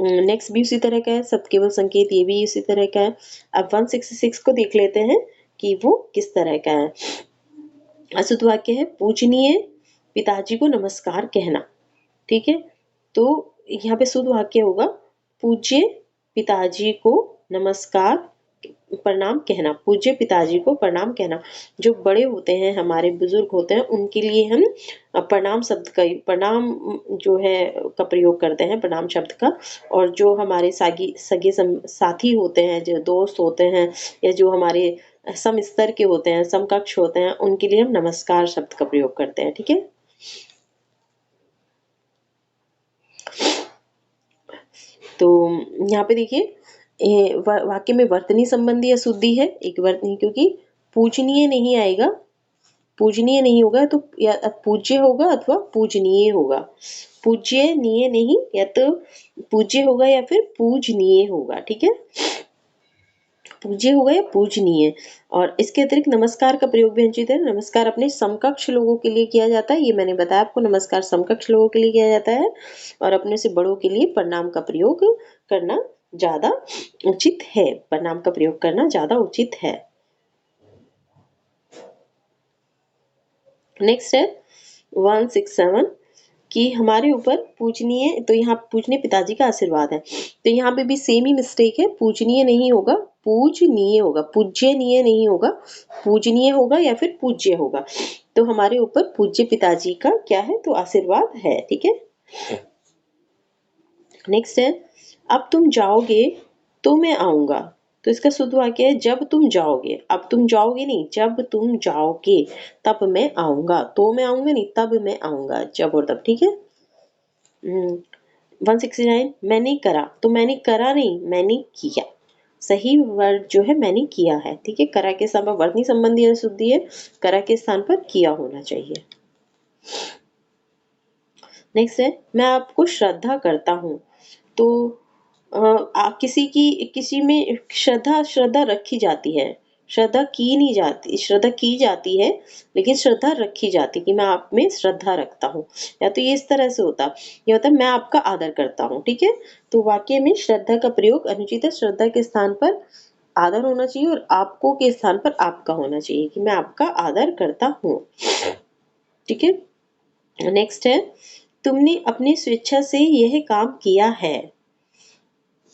नेक्स्ट भी उसी तरह का है, शब्द केवल संकेत, ये भी इसी तरह का है। अब 166 को देख लेते हैं कि वो किस तरह का है। अशुद्ध वाक्य है, पूजनीय पिताजी को नमस्कार कहना। ठीक है, तो यहाँ पे शुद्ध वाक्य होगा पूज्य पिताजी को नमस्कार, प्रणाम कहना। पूज्य पिताजी को प्रणाम कहना, जो बड़े होते हैं, हमारे बुजुर्ग होते हैं, उनके लिए हम प्रणाम शब्द का, प्रणाम जो है का प्रयोग करते हैं, प्रणाम शब्द का। और जो हमारे सगे साथी होते हैं, जो दोस्त होते हैं, या जो हमारे सम स्तर के होते हैं, समकक्ष होते हैं, उनके लिए हम नमस्कार शब्द का प्रयोग करते हैं। ठीक है, तो यहाँ पे देखिए वाक्य में वर्तनी संबंधी अशुद्धि है, एक वर्तनी, क्योंकि पूजनीय नहीं आएगा, पूजनीय नहीं होगा, तो या पूज्य होगा अथवा पूजनीय होगा। पूज्यनीय नहीं, या तो पूज्य होगा या फिर पूजनीय होगा। ठीक है, पूज्य होगा या पूजनीय। और इसके अतिरिक्त नमस्कार का प्रयोग भी अनुचित है। नमस्कार अपने समकक्ष लोगों के लिए किया जाता है, ये मैंने बताया आपको, नमस्कार समकक्ष लोगों के लिए किया जाता है, और अपने से बड़ों के लिए प्रणाम का प्रयोग करना ज्यादा उचित है। प्रणाम का प्रयोग करना ज्यादा उचित है। नेक्स्ट है 167 कि हमारे ऊपर पूजनीय, तो यहाँ पूजनीय पिताजी का आशीर्वाद है, तो यहाँ पे भी सेम ही मिस्टेक है, पूजनीय नहीं होगा, पूजनीय होगा, पूज्यनीय नहीं होगा, पूजनीय होगा या फिर पूज्य होगा। तो हमारे ऊपर पूज्य पिताजी का क्या है, तो आशीर्वाद है। ठीक है। नेक्स्ट है अब तुम जाओगे तो मैं आऊंगा। तो इसका शुद्ध वाक्य है जब तुम जाओगे। अब तुम जाओगे नहीं, जब तुम जाओगे तब मैं आऊंगा। तो मैं आऊंगा नहीं, तब मैं आऊंगा, जब और तब। ठीक है। 169 मैंने करा, तो मैंने करा नहीं, मैंने किया। सही वर्ड जो है मैंने किया है। ठीक है। करा के स्थान पर वर्तनी संबंधी अशुद्धि है, करा के स्थान पर किया होना चाहिए। नेक्स्ट है मैं आपको श्रद्धा करता हूँ। तो किसी में श्रद्धा श्रद्धा रखी जाती है, श्रद्धा की नहीं जाती, श्रद्धा की जाती है लेकिन श्रद्धा रखी जाती कि मैं आप में श्रद्धा रखता हूँ। या तो ये इस तरह से होता, ये होता मैं आपका आदर करता हूँ। ठीक है। तो वाक्य में श्रद्धा का प्रयोग अनुचित है। श्रद्धा के स्थान पर आदर होना चाहिए और आपको के स्थान पर आपका होना चाहिए कि मैं आपका आदर करता हूँ। ठीक है। नेक्स्ट है तुमने अपनी स्वेच्छा से यह काम किया है।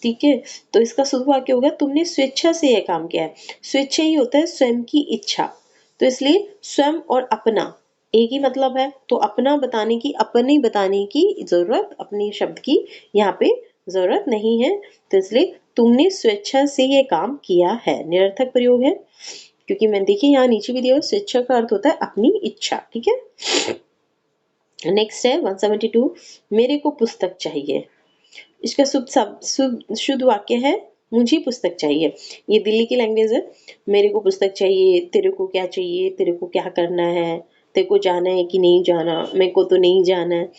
ठीक है। तो इसका शुद्ध वाक्य होगा तुमने स्वेच्छा से यह काम किया है। स्वेच्छा ही होता है स्वयं की इच्छा, तो इसलिए स्वयं और अपना एक ही मतलब है, तो अपना बताने की, अपने बताने की जरूरत, अपने शब्द की यहाँ पे जरूरत नहीं है। तो इसलिए तुमने स्वेच्छा से ये काम किया है निरर्थक प्रयोग है, क्योंकि मैं देखिए यहाँ नीचे भी दिया स्वेच्छा का अर्थ होता है अपनी इच्छा। ठीक है। नेक्स्ट है 172 मेरे को पुस्तक चाहिए। इसका शुद्ध वाक्य है मुझे पुस्तक चाहिए। ये दिल्ली की लैंग्वेज है। मेरे को पुस्तक चाहिए, तेरे को क्या चाहिए, तेरे को क्या करना है, तेरे को जाना है कि नहीं जाना, मेरे को तो नहीं जाना है।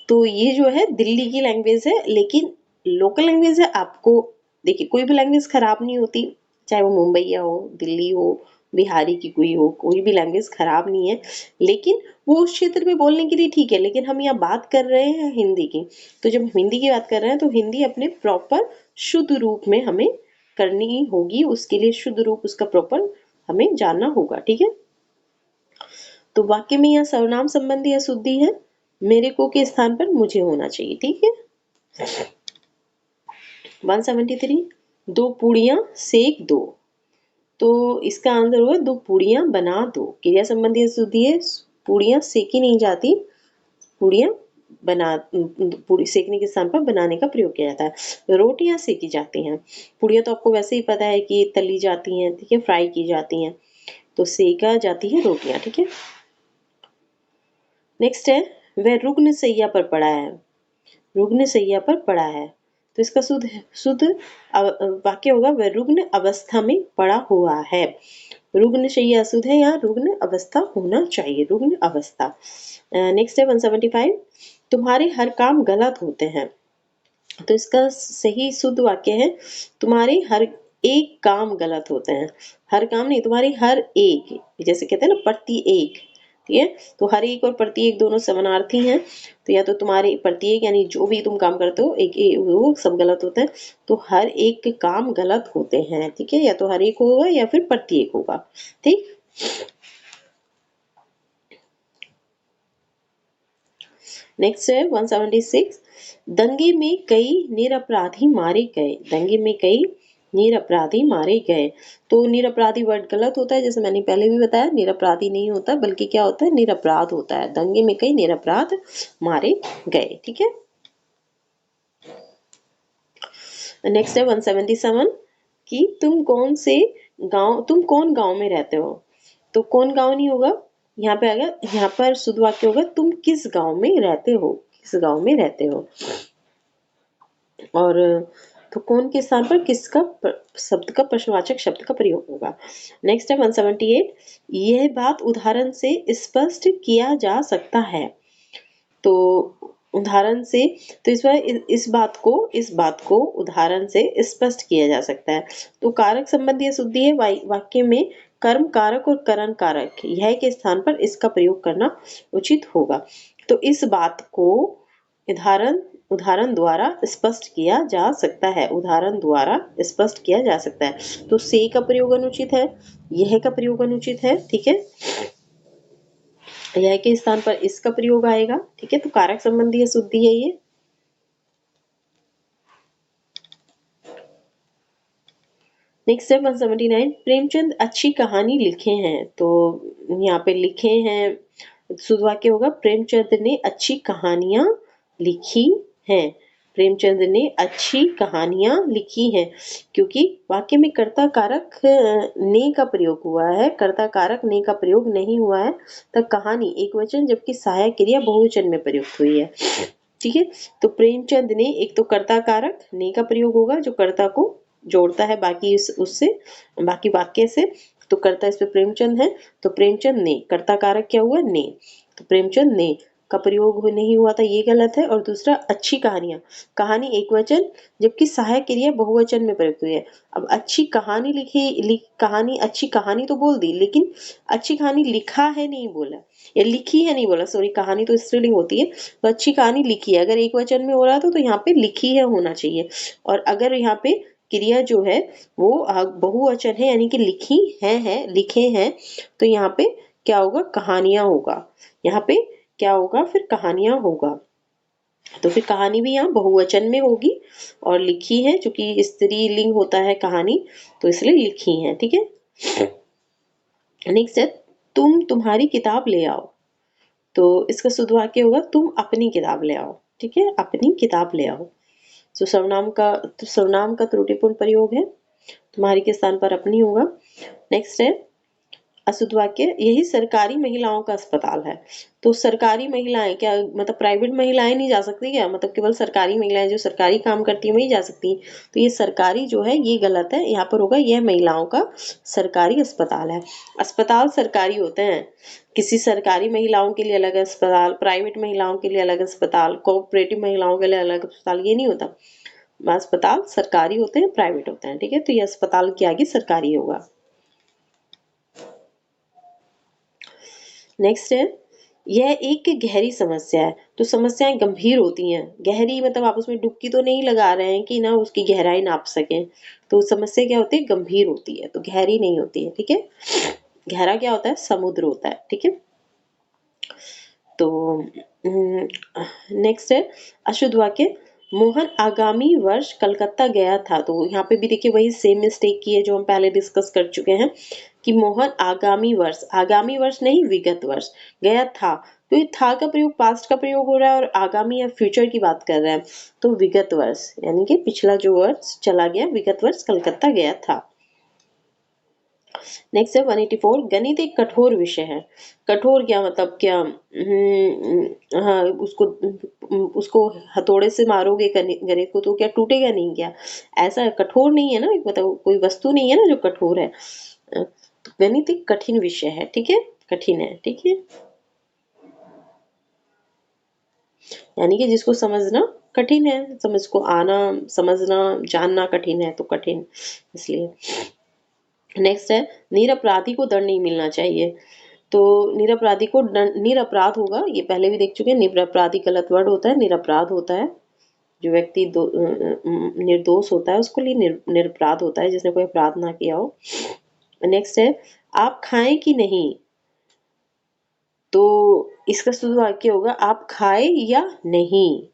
तो ये जो है दिल्ली की लैंग्वेज है, लेकिन लोकल लैंग्वेज है। आपको देखिए कोई भी लैंग्वेज खराब नहीं होती, चाहे वो मुंबईया हो, दिल्ली हो, बिहारी की कोई हो, कोई भी लैंग्वेज खराब नहीं है, लेकिन वो उस क्षेत्र में बोलने के लिए ठीक है। लेकिन हम यहाँ बात कर रहे हैं हिंदी की, तो जब हिंदी की बात कर रहे हैं तो हिंदी अपने प्रॉपर शुद्ध रूप में हमें करनी होगी, उसके लिए शुद्ध रूप उसका प्रॉपर हमें जानना होगा। ठीक है। तो वाक्य में यहाँ सर्वनाम संबंधी अशुद्धि है, मेरे को के स्थान पर मुझे होना चाहिए। ठीक है। 173 दो पूड़ियां सेक दो। तो इसका आंसर होगा दो पूड़ियां बना दो। क्रिया संबंधी अशुद्धि है, पूड़ियां सेकी नहीं जाती, पूड़ियां बना, पूड़ी सेकने के स्थान पर बनाने का प्रयोग किया जाता है। रोटियां सेकी जाती हैं। पूड़ियां तो आपको वैसे ही पता है कि तली जाती हैं, ठीक है, फ्राई की जाती हैं, तो सेका जाती है रोटियां। ठीक है। नेक्स्ट है वह रुग्ण शैया पर पड़ा है। रुग्ण शैया पर पड़ा है, तो इसका शुद्ध शुद्ध वाक्य होगा वह रुग्ण अवस्था में पड़ा हुआ है। रुग्ण शैया अशुद्ध है, यहाँ रुग्ण अवस्था होना चाहिए, रुग्ण अवस्था। नेक्स्ट है 175 तुम्हारे हर काम गलत होते हैं। तो इसका सही शुद्ध वाक्य है तुम्हारे हर एक काम गलत होते हैं। हर काम नहीं, तुम्हारी हर एक, जैसे कहते हैं ना प्रति एक। ठीक है। तो हर एक और प्रति एक दोनों समानार्थी हैं, तो या तो तुम्हारे प्रत्येक यानी जो भी तुम काम करते हो एक वो सब गलत होता है, तो हर एक काम गलत होते हैं। ठीक है। या तो हर एक होगा या फिर प्रत्येक होगा। ठीक। नेक्स्ट है 176 दंगे में कई निरपराधी मारे गए। दंगे में कई निरपराधी मारे गए। तो निरपराधी वर्ड गलत होता है, जैसे मैंने पहले भी बताया, निरपराधी नहीं होता बल्कि क्या होता है, निरपराध होता है। दंगे में कई निरपराध मारे गए। ठीक है। नेक्स्ट है 177 कि तुम कौन गांव में रहते हो। तो कौन गांव नहीं होगा, यहाँ पे आएगा, यहाँ पर शुद्ध वाक्य होगा तुम किस गांव में रहते हो, किस गांव में रहते हो। और तो कौन के स्थान पर किसका शब्द का प्रश्नवाचक शब्द का प्रयोग होगा। नेक्स्ट है 178 यह बात उदाहरण से स्पष्ट किया जा सकता है। तो उदाहरण से, तो इस बात को उदाहरण से स्पष्ट किया जा सकता है। तो कारक संबंधी अशुद्धि है वाक्य में कर्म कारक और करण कारक यह के स्थान पर इसका प्रयोग करना उचित होगा। तो इस बात को उदाहरण उदाहरण द्वारा स्पष्ट किया जा सकता है, उदाहरण द्वारा स्पष्ट किया जा सकता है। तो से का प्रयोग अनुचित है, यह का प्रयोग अनुचित है, ठीक है। यह के स्थान पर इसका प्रयोग आएगा, ठीक है। तो कारक संबंधी अशुद्धि है ये। नेक्स्ट है 179, प्रेमचंद अच्छी कहानी लिखे हैं। तो यहाँ पे लिखे हैं, शुद्ध वाक्य होगा प्रेमचंद ने अच्छी कहानियां लिखी हैं। प्रेमचंद ने अच्छी कहानियां लिखी हैं, क्योंकि वाक्य में कर्ता कारक ने का प्रयोग हुआ है, कर्ता कारक ने का प्रयोग नहीं हुआ है। तब कहानी एक वचन जबकि सहायक क्रिया बहुवचन में प्रयुक्त हुई है, ठीक है। तो प्रेमचंद ने, एक तो कर्ता कारक ने का प्रयोग होगा जो कर्ता को जोड़ता है बाकी उससे, बाकी वाक्य से। तो कर्ता इस पे प्रेमचंद है, तो प्रेमचंद ने, कर्ता कारक क्या हुआ ने, तो प्रेमचंद ने का प्रयोग नहीं हुआ था, ये गलत है। और दूसरा अच्छी कहानियां, कहानी एक वचन जबकि सहायक क्रिया बहुवचन में प्रयुक्त हुई है। अब अच्छी कहानी कहानी, अच्छी कहानी तो बोल दी, लेकिन अच्छी कहानी लिखा है नहीं बोला, या लिखी है नहीं बोला, सॉरी, कहानी तो स्त्रीलिंग होती है। तो अच्छी कहानी लिखी है, अगर एक वचन में हो रहा था तो यहाँ पे लिखी है होना चाहिए। और अगर यहाँ पे क्रिया जो है वो बहुवचन है, यानी कि लिखी है लिखे हैं, तो यहाँ पे क्या होगा, कहानियां होगा। यहाँ पे क्या होगा, फिर कहानियां होगा। तो फिर कहानी भी यहाँ बहुवचन में होगी, और लिखी है क्योंकि स्त्रीलिंग होता है कहानी, तो इसलिए लिखी है, ठीक है। नेक्स्ट है तुम्हारी किताब ले आओ। तो इसका शुद्ध वाक्य होगा तुम अपनी किताब ले आओ, ठीक है, अपनी किताब ले आओ। तो सर्वनाम का त्रुटिपूर्ण प्रयोग है, तुम्हारी के स्थान पर अपनी होगा। नेक्स्ट है अशुद्ध वाक्य, यही सरकारी महिलाओं का अस्पताल है। तो सरकारी महिलाएं क्या मतलब प्राइवेट महिलाएं नहीं जा सकती क्या, मतलब केवल सरकारी महिलाएं जो सरकारी काम करती है वही जा सकती हैं। तो ये सरकारी जो है ये गलत है, यहाँ पर होगा यह महिलाओं का सरकारी अस्पताल है। अस्पताल सरकारी होते हैं, किसी सरकारी महिलाओं के लिए अलग अस्पताल, प्राइवेट महिलाओं के लिए अलग अस्पताल, कोऑपरेटिव महिलाओं के लिए अलग अस्पताल, ये नहीं होता। अस्पताल सरकारी होते हैं, प्राइवेट होते हैं, ठीक है। तो ये अस्पताल के आगे सरकारी होगा। नेक्स्ट है यह एक गहरी समस्या है। तो समस्याएं गंभीर होती हैं, गहरी मतलब आप उसमें डुबकी तो नहीं लगा रहे हैं कि ना उसकी गहराई नाप सकें। तो समस्या क्या होती है, गंभीर होती है, तो गहरी नहीं होती है, ठीक है। गहरा क्या होता है, समुद्र होता है, ठीक है। तो नेक्स्ट है अशुद्ध वाक्य, मोहन आगामी वर्ष कलकत्ता गया था। तो यहाँ पे भी देखिए वही सेम मिस्टेक की है जो हम पहले डिस्कस कर चुके हैं, कि मोहन आगामी वर्ष नहीं विगत वर्ष गया था। तो ये था का प्रयोग पास्ट का प्रयोग हो रहा है, और आगामी या फ्यूचर की बात कर रहे हैं, तो विगत वर्ष यानी कि पिछला जो वर्ष चला गया, विगत वर्ष कलकत्ता गया था। नेक्स्ट है 184, गणित एक कठोर विषय है। कठोर क्या मतलब क्या, हाँ, उसको हथौड़े से मारोगे गणित को तो क्या टूटेगा नहीं क्या, ऐसा कठोर नहीं है ना, मतलब कोई वस्तु नहीं है ना जो कठोर है। तो गणित एक कठिन विषय है, ठीक है, कठिन है, ठीक है, यानी कि जिसको समझना कठिन है, समझ को आना, समझना जानना कठिन है, तो कठिन इसलिए। नेक्स्ट है निरपराधी को दंड नहीं मिलना चाहिए। तो निरपराधी को निरपराध होगा, ये पहले भी देख चुके हैं, निरपराधी गलत वर्ड होता है, निरपराध होता है जो व्यक्ति निर्दोष होता है उसको लिए निरपराध होता है, जिसने कोई अपराध ना किया हो। नेक्स्ट है आप खाएं कि नहीं। तो इसका शुद्ध वाक्य होगा आप खाए या नहीं,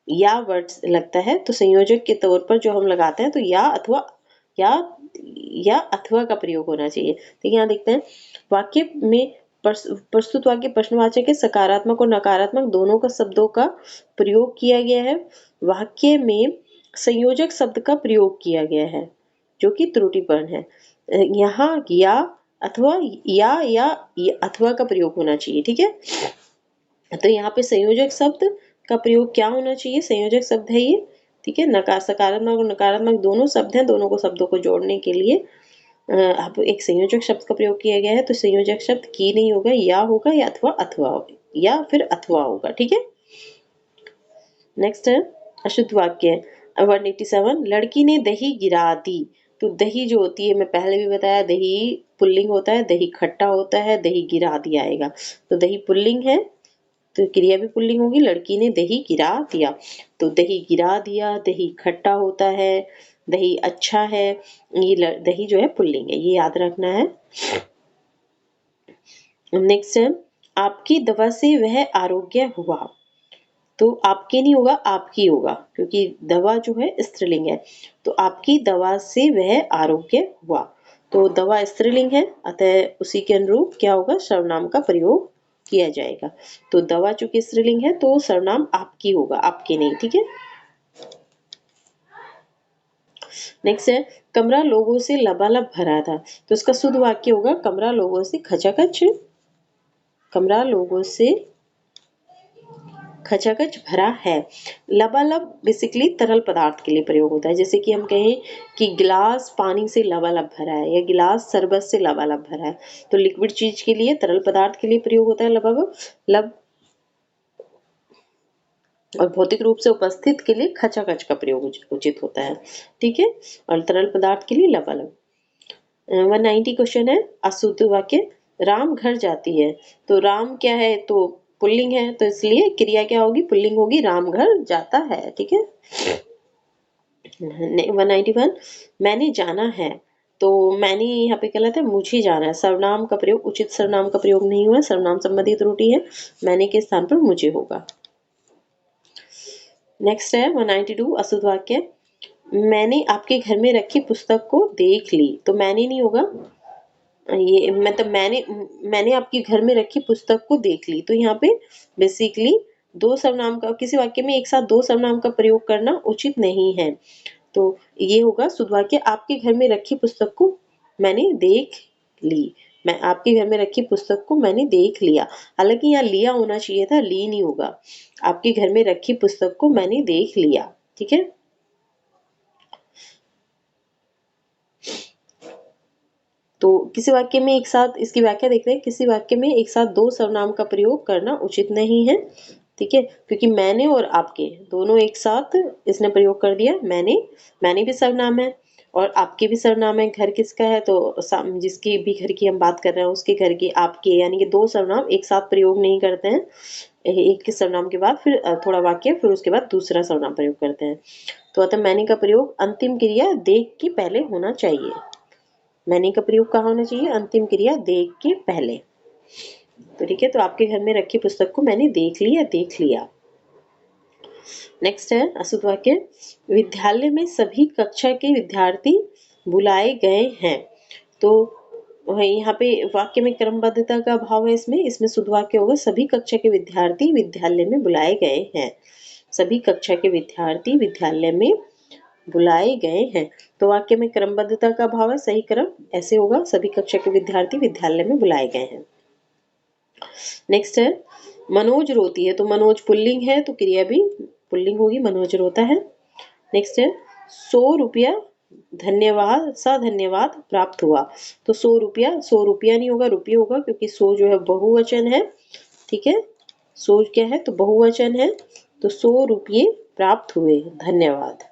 या वर्ड लगता है तो संयोजक के तौर पर जो हम लगाते हैं तो या या अथवा का प्रयोग होना चाहिए। तो यहाँ देखते हैं वाक्य में प्रस्तुत वाक्य प्रश्नवाचक के सकारात्मक और नकारात्मक दोनों का शब्दों का प्रयोग किया गया है। वाक्य में संयोजक शब्द का प्रयोग किया गया है जो कि त्रुटिपूर्ण है। यहाँ या अथवा या अथवा का प्रयोग होना चाहिए, ठीक है। तो यहाँ पे संयोजक शब्द का प्रयोग क्या होना चाहिए, संयोजक शब्द है ये, ठीक है। सकारात्मक और नकारात्मक दोनों शब्द हैं, दोनों को शब्दों को जोड़ने के लिए अब एक संयोजक शब्द का प्रयोग किया गया है। तो संयोजक शब्द की नहीं होगा, या होगा, या अथवा या फिर अथवा होगा, ठीक है। नेक्स्ट है अशुद्ध वाक्य 187, लड़की ने दही गिरा दी। तो दही जो होती है, मैं पहले भी बताया, दही पुल्लिंग होता है, दही खट्टा होता है, दही गिरा दिया आएगा। तो दही पुल्लिंग है तो क्रिया भी पुल्लिंग होगी। लड़की ने दही गिरा दिया, तो दही गिरा दिया दही खट्टा होता है, दही अच्छा है, ये दही जो है पुल्लिंग है, ये याद रखना है। नेक्स्ट है आपकी दवा से वह आरोग्य हुआ। तो आपके नहीं होगा, आपकी होगा, क्योंकि दवा जो है स्त्रीलिंग है। तो आपकी दवा से वह आरोग्य हुआ। तो दवा स्त्रीलिंग है, अतः उसी के अनुरूप क्या होगा, सर्वनाम का प्रयोग किया जाएगा। तो दवा चूंकि स्त्रीलिंग है तो सर्वनाम आपकी होगा, आपके नहीं, ठीक है। नेक्स्ट है कमरा लोगों से लबालब भरा था। तो इसका शुद्ध वाक्य होगा कमरा लोगों से खचाखच, कमरा लोगों से खचाखच भरा है। लबालब बेसिकली तरल पदार्थ के लिए प्रयोग होता है, जैसे कि हम कहें कि गिलास पानी से लबालब भरा है या गिलास शरबत से लबालब भरा है। तो लिक्विड चीज के लिए, तरल पदार्थ के लिए प्रयोग होता है लबालब, लब और भौतिक रूप से उपस्थित के लिए खचाखच का प्रयोग उचित होता है, ठीक है। और तरल पदार्थ के लिए लबालब। 190 क्वेश्चन है अशुद्ध वाक्य राम घर जाती है। तो राम क्या है, तो पुल्लिंग है, तो इसलिए क्रिया क्या होगी, पुल्लिंग होगी, राम घर जाता है, ठीक है। 191 मैंने जाना है। तो मैंने यहाँ पे गलत है, मुझे जाना है। सर्वनाम का प्रयोग, उचित सर्वनाम का प्रयोग नहीं हुआ, सर्वनाम संबंधी त्रुटि है, मैंने के स्थान पर मुझे होगा। नेक्स्ट है 192 अशुद्ध वाक्य मैंने आपके घर में रखी पुस्तक को देख ली। तो मैंने नहीं होगा, ये मतलब मैंने आपके घर में रखी पुस्तक को देख ली। तो यहाँ पे बेसिकली दो सर्वनाम का, किसी वाक्य में एक साथ दो सर्वनाम का प्रयोग करना उचित नहीं है। तो ये होगा शुद्ध वाक्य आपके घर में रखी पुस्तक को मैंने देख ली। मैं आपके घर में रखी पुस्तक को मैंने देख लिया। हालांकि यहाँ लिया होना चाहिए था, ली नहीं होगा। आपके घर में रखी पुस्तक को मैंने देख लिया, ठीक है। तो किसी वाक्य में एक साथ, इसकी व्याख्या देख रहे हैं, किसी वाक्य में एक साथ दो सर्वनाम का प्रयोग करना उचित नहीं है, ठीक है। क्योंकि मैंने और आपके दोनों एक साथ इसने प्रयोग कर दिया। मैंने भी सर्वनाम है और आपके भी सर्वनाम है। घर किसका है, तो जिसकी भी घर की हम बात कर रहे हैं उसके घर की, आपके, यानी कि दो सर्वनाम एक साथ प्रयोग नहीं करते हैं। एक के सर्वनाम के बाद फिर थोड़ा वाक्य, फिर उसके बाद दूसरा सर्वनाम प्रयोग करते हैं। तो अतः मैंने का प्रयोग अंतिम क्रिया देख के पहले होना चाहिए। मैंने का प्रयोग कहाँ होना चाहिए, अंतिम क्रिया देख के पहले। तो ठीक है, तो आपके घर में रखी पुस्तक को मैंने देख लिया, देख लिया। नेक्स्ट है अशुद्ध वाक्य विद्यालय में सभी कक्षा के विद्यार्थी बुलाए गए हैं। तो यहाँ पे वाक्य में क्रमबद्धता का अभाव है, इसमें शुद्ध वाक्य होगा सभी कक्षा के विद्यार्थी विद्यालय में बुलाए गए हैं। सभी कक्षा के विद्यार्थी विद्यालय में बुलाए गए हैं। तो वाक्य में क्रमबद्धता का भाव है, सही क्रम ऐसे होगा सभी कक्षा के विद्यार्थी विद्यालय में बुलाए गए हैं। नेक्स्ट है मनोज रोती है। तो मनोज पुल्लिंग है तो क्रिया भी पुल्लिंग होगी, मनोज रोता है। नेक्स्ट है 100 रुपया धन्यवाद सा धन्यवाद प्राप्त हुआ। तो 100 रुपया नहीं होगा, रुपये होगा, क्योंकि 100 जो है बहुवचन है, ठीक है। 100 क्या है, तो बहुवचन है। तो 100 रुपये प्राप्त हुए, धन्यवाद,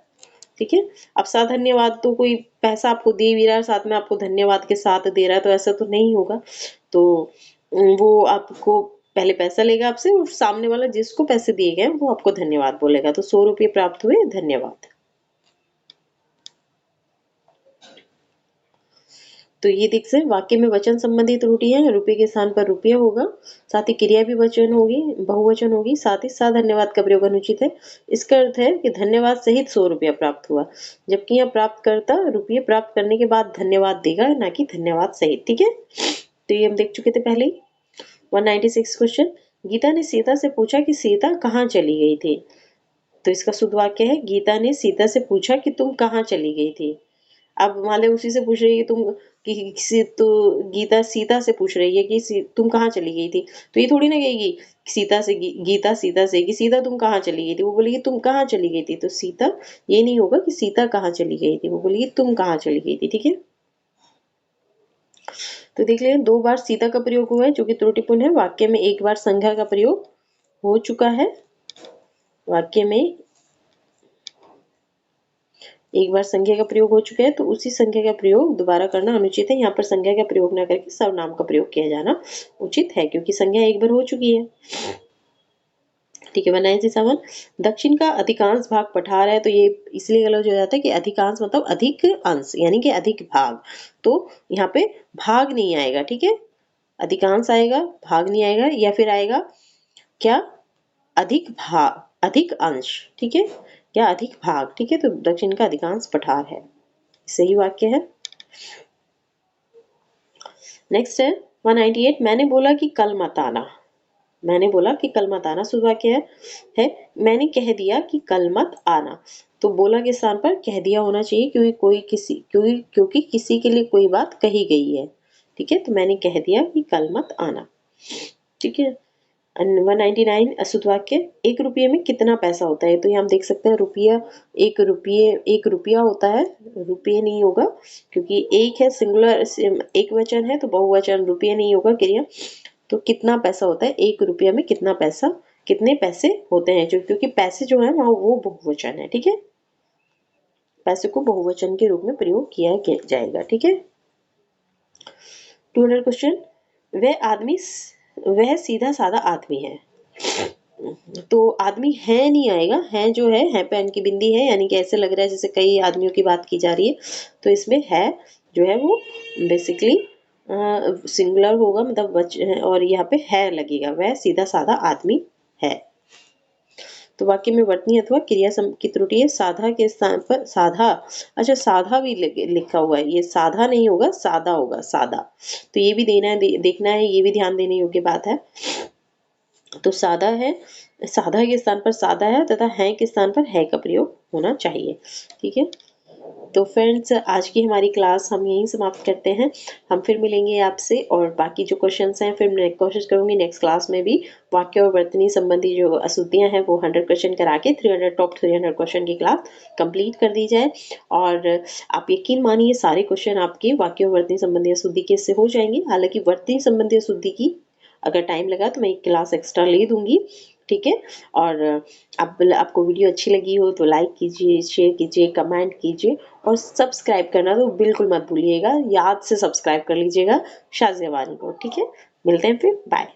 ठीक है। अब सा धन्यवाद तो कोई पैसा आपको दे भी रहा है, साथ में आपको धन्यवाद के साथ दे रहा है, तो ऐसा तो नहीं होगा। तो वो आपको पहले पैसा लेगा आपसे और सामने वाला जिसको पैसे दिए गए वो आपको धन्यवाद बोलेगा। तो 100 रुपये प्राप्त हुए, धन्यवाद। तो ये देख से वाक्य में वचन संबंधी त्रुटि है, रुपये के स्थान पर रुपया होगा, साथ ही क्रिया भी वचन होगी, बहुवचन होगी, साथ ही साथ धन्यवाद का प्रयोग अनुचित है। इसका अर्थ है कि धन्यवाद सहित 100 रुपया प्राप्त हुआ, जबकि यहाँ प्राप्त करता रुपये प्राप्त करने के बाद धन्यवाद देगा, ना कि धन्यवाद सहित, ठीक है। तो ये हम देख चुके थे पहले ही। 196 क्वेश्चन गीता ने सीता से पूछा कि सीता कहाँ चली गई थी। तो इसका शुद्ध वाक्य है गीता ने सीता से पूछा कि तुम कहाँ चली गई थी। अब मान लो उसी से पूछ रही है तुम, कि किसी, तो गीता सीता से पूछ रही है कि तुम कहाँ चली गई थी। तो ये थोड़ी ना कहेगी सीता से, गीता सीता से कि सीता तुम कहाँ चली गई थी, वो बोलेगी तुम कहाँ चली गई थी। तो सीता, ये नहीं होगा कि सीता कहाँ चली गई थी, वो बोलेगी तुम कहाँ चली गई थी, ठीक है। तो देख लें 2 बार सीता का प्रयोग हुआ है जो कि त्रुटिपूर्ण है। वाक्य में 1 बार संज्ञा का प्रयोग हो चुका है। वाक्य में एक बार संज्ञा का प्रयोग हो चुका है तो उसी संज्ञा का प्रयोग दोबारा करना अनुचित है। यहाँ पर संज्ञा का प्रयोग ना करके सर्वनाम का प्रयोग किया जाना उचित है, क्योंकि संज्ञा एक बार हो चुकी है। ठीक है, 1967 दक्षिण का अधिकांश भाग पठार है, तो ये इसलिए गलत हो जाता है कि अधिकांश मतलब अधिक अंश यानी कि अधिक भाग, तो यहाँ पे भाग नहीं आएगा। ठीक है, अधिकांश आएगा, भाग नहीं आएगा, या फिर आएगा क्या, अधिक भाग, अधिक अंश। ठीक है, या अधिक भाग। ठीक है, तो दक्षिण का अधिकांश पठार है, सही वाक्य है। नेक्स्ट है 198 मैंने बोला कि कल मत आना। मैंने बोला कि कल मत आना शुद्ध वाक्य है मैंने कह दिया कि कल मत आना। तो बोला के स्थान पर कह दिया होना चाहिए, क्योंकि किसी के लिए कोई बात कही गई है। ठीक है, तो मैंने कह दिया कि कल मत आना। ठीक है, 199 अशुद्ध वाक्य, 1 रुपये में कितना पैसा होता है। तो यहाँ हम देख सकते हैं रुपया, 1 रुपया होता है, रुपये नहीं होगा, क्योंकि एक है सिंगुलर, एक वचन है, तो बहुवचन रुपये नहीं होगा क्रिया। तो कितना पैसा होता है, 1 रुपया में कितना पैसा, कितने पैसे होते हैं, जो क्योंकि पैसे जो है वहाँ वो बहुवचन है। ठीक है, पैसे को बहुवचन के रूप में प्रयोग किया जाएगा। ठीक है, 200 क्वेश्चन, वह सीधा साधा आदमी है। तो आदमी है नहीं आएगा, है जो है पे अंकी बिंदी है, यानी कि ऐसे लग रहा है जैसे कई आदमियों की बात की जा रही है। तो इसमें है जो है वो बेसिकली सिंगुलर होगा, मतलब और यहाँ पे है लगेगा, वह सीधा साधा आदमी है। तो वाक्य में वर्तनी अथवा क्रिया की त्रुटि है, साधा के स्थान पर साधा, अच्छा साधा भी लिखा हुआ है, ये साधा नहीं होगा, सादा होगा, सादा। तो ये भी देना है, देखना है, ये भी ध्यान देने योग्य बात है। तो सादा है, साधा के स्थान पर सादा है तथा है के स्थान पर है का प्रयोग होना चाहिए। ठीक है, तो फ्रेंड्स आज की हमारी क्लास हम यहीं समाप्त करते हैं। हम फिर मिलेंगे आपसे, और बाकी जो क्वेश्चंस हैं फिर मैं कोशिश करूंगी नेक्स्ट क्लास में भी वाक्य और वर्तनी संबंधी जो अशुद्धियां हैं वो 100 क्वेश्चन करा के 300 टॉप 300 क्वेश्चन की क्लास कंप्लीट कर दी जाए। और आप यकीन मानिए सारे क्वेश्चन आपके वाक्य और वर्तनी संबंधी अशुद्धि के से हो जाएंगे। हालांकि वर्तनी संबंधी अशुद्धि की अगर टाइम लगा तो मैं एक क्लास एक्स्ट्रा ले दूंगी। ठीक है, और आपको वीडियो अच्छी लगी हो तो लाइक कीजिए, शेयर कीजिए, कमेंट कीजिए, और सब्सक्राइब करना तो बिल्कुल मत भूलिएगा, याद से सब्सक्राइब कर लीजिएगा शाज़िया वानी को। ठीक है, मिलते हैं फिर, बाय।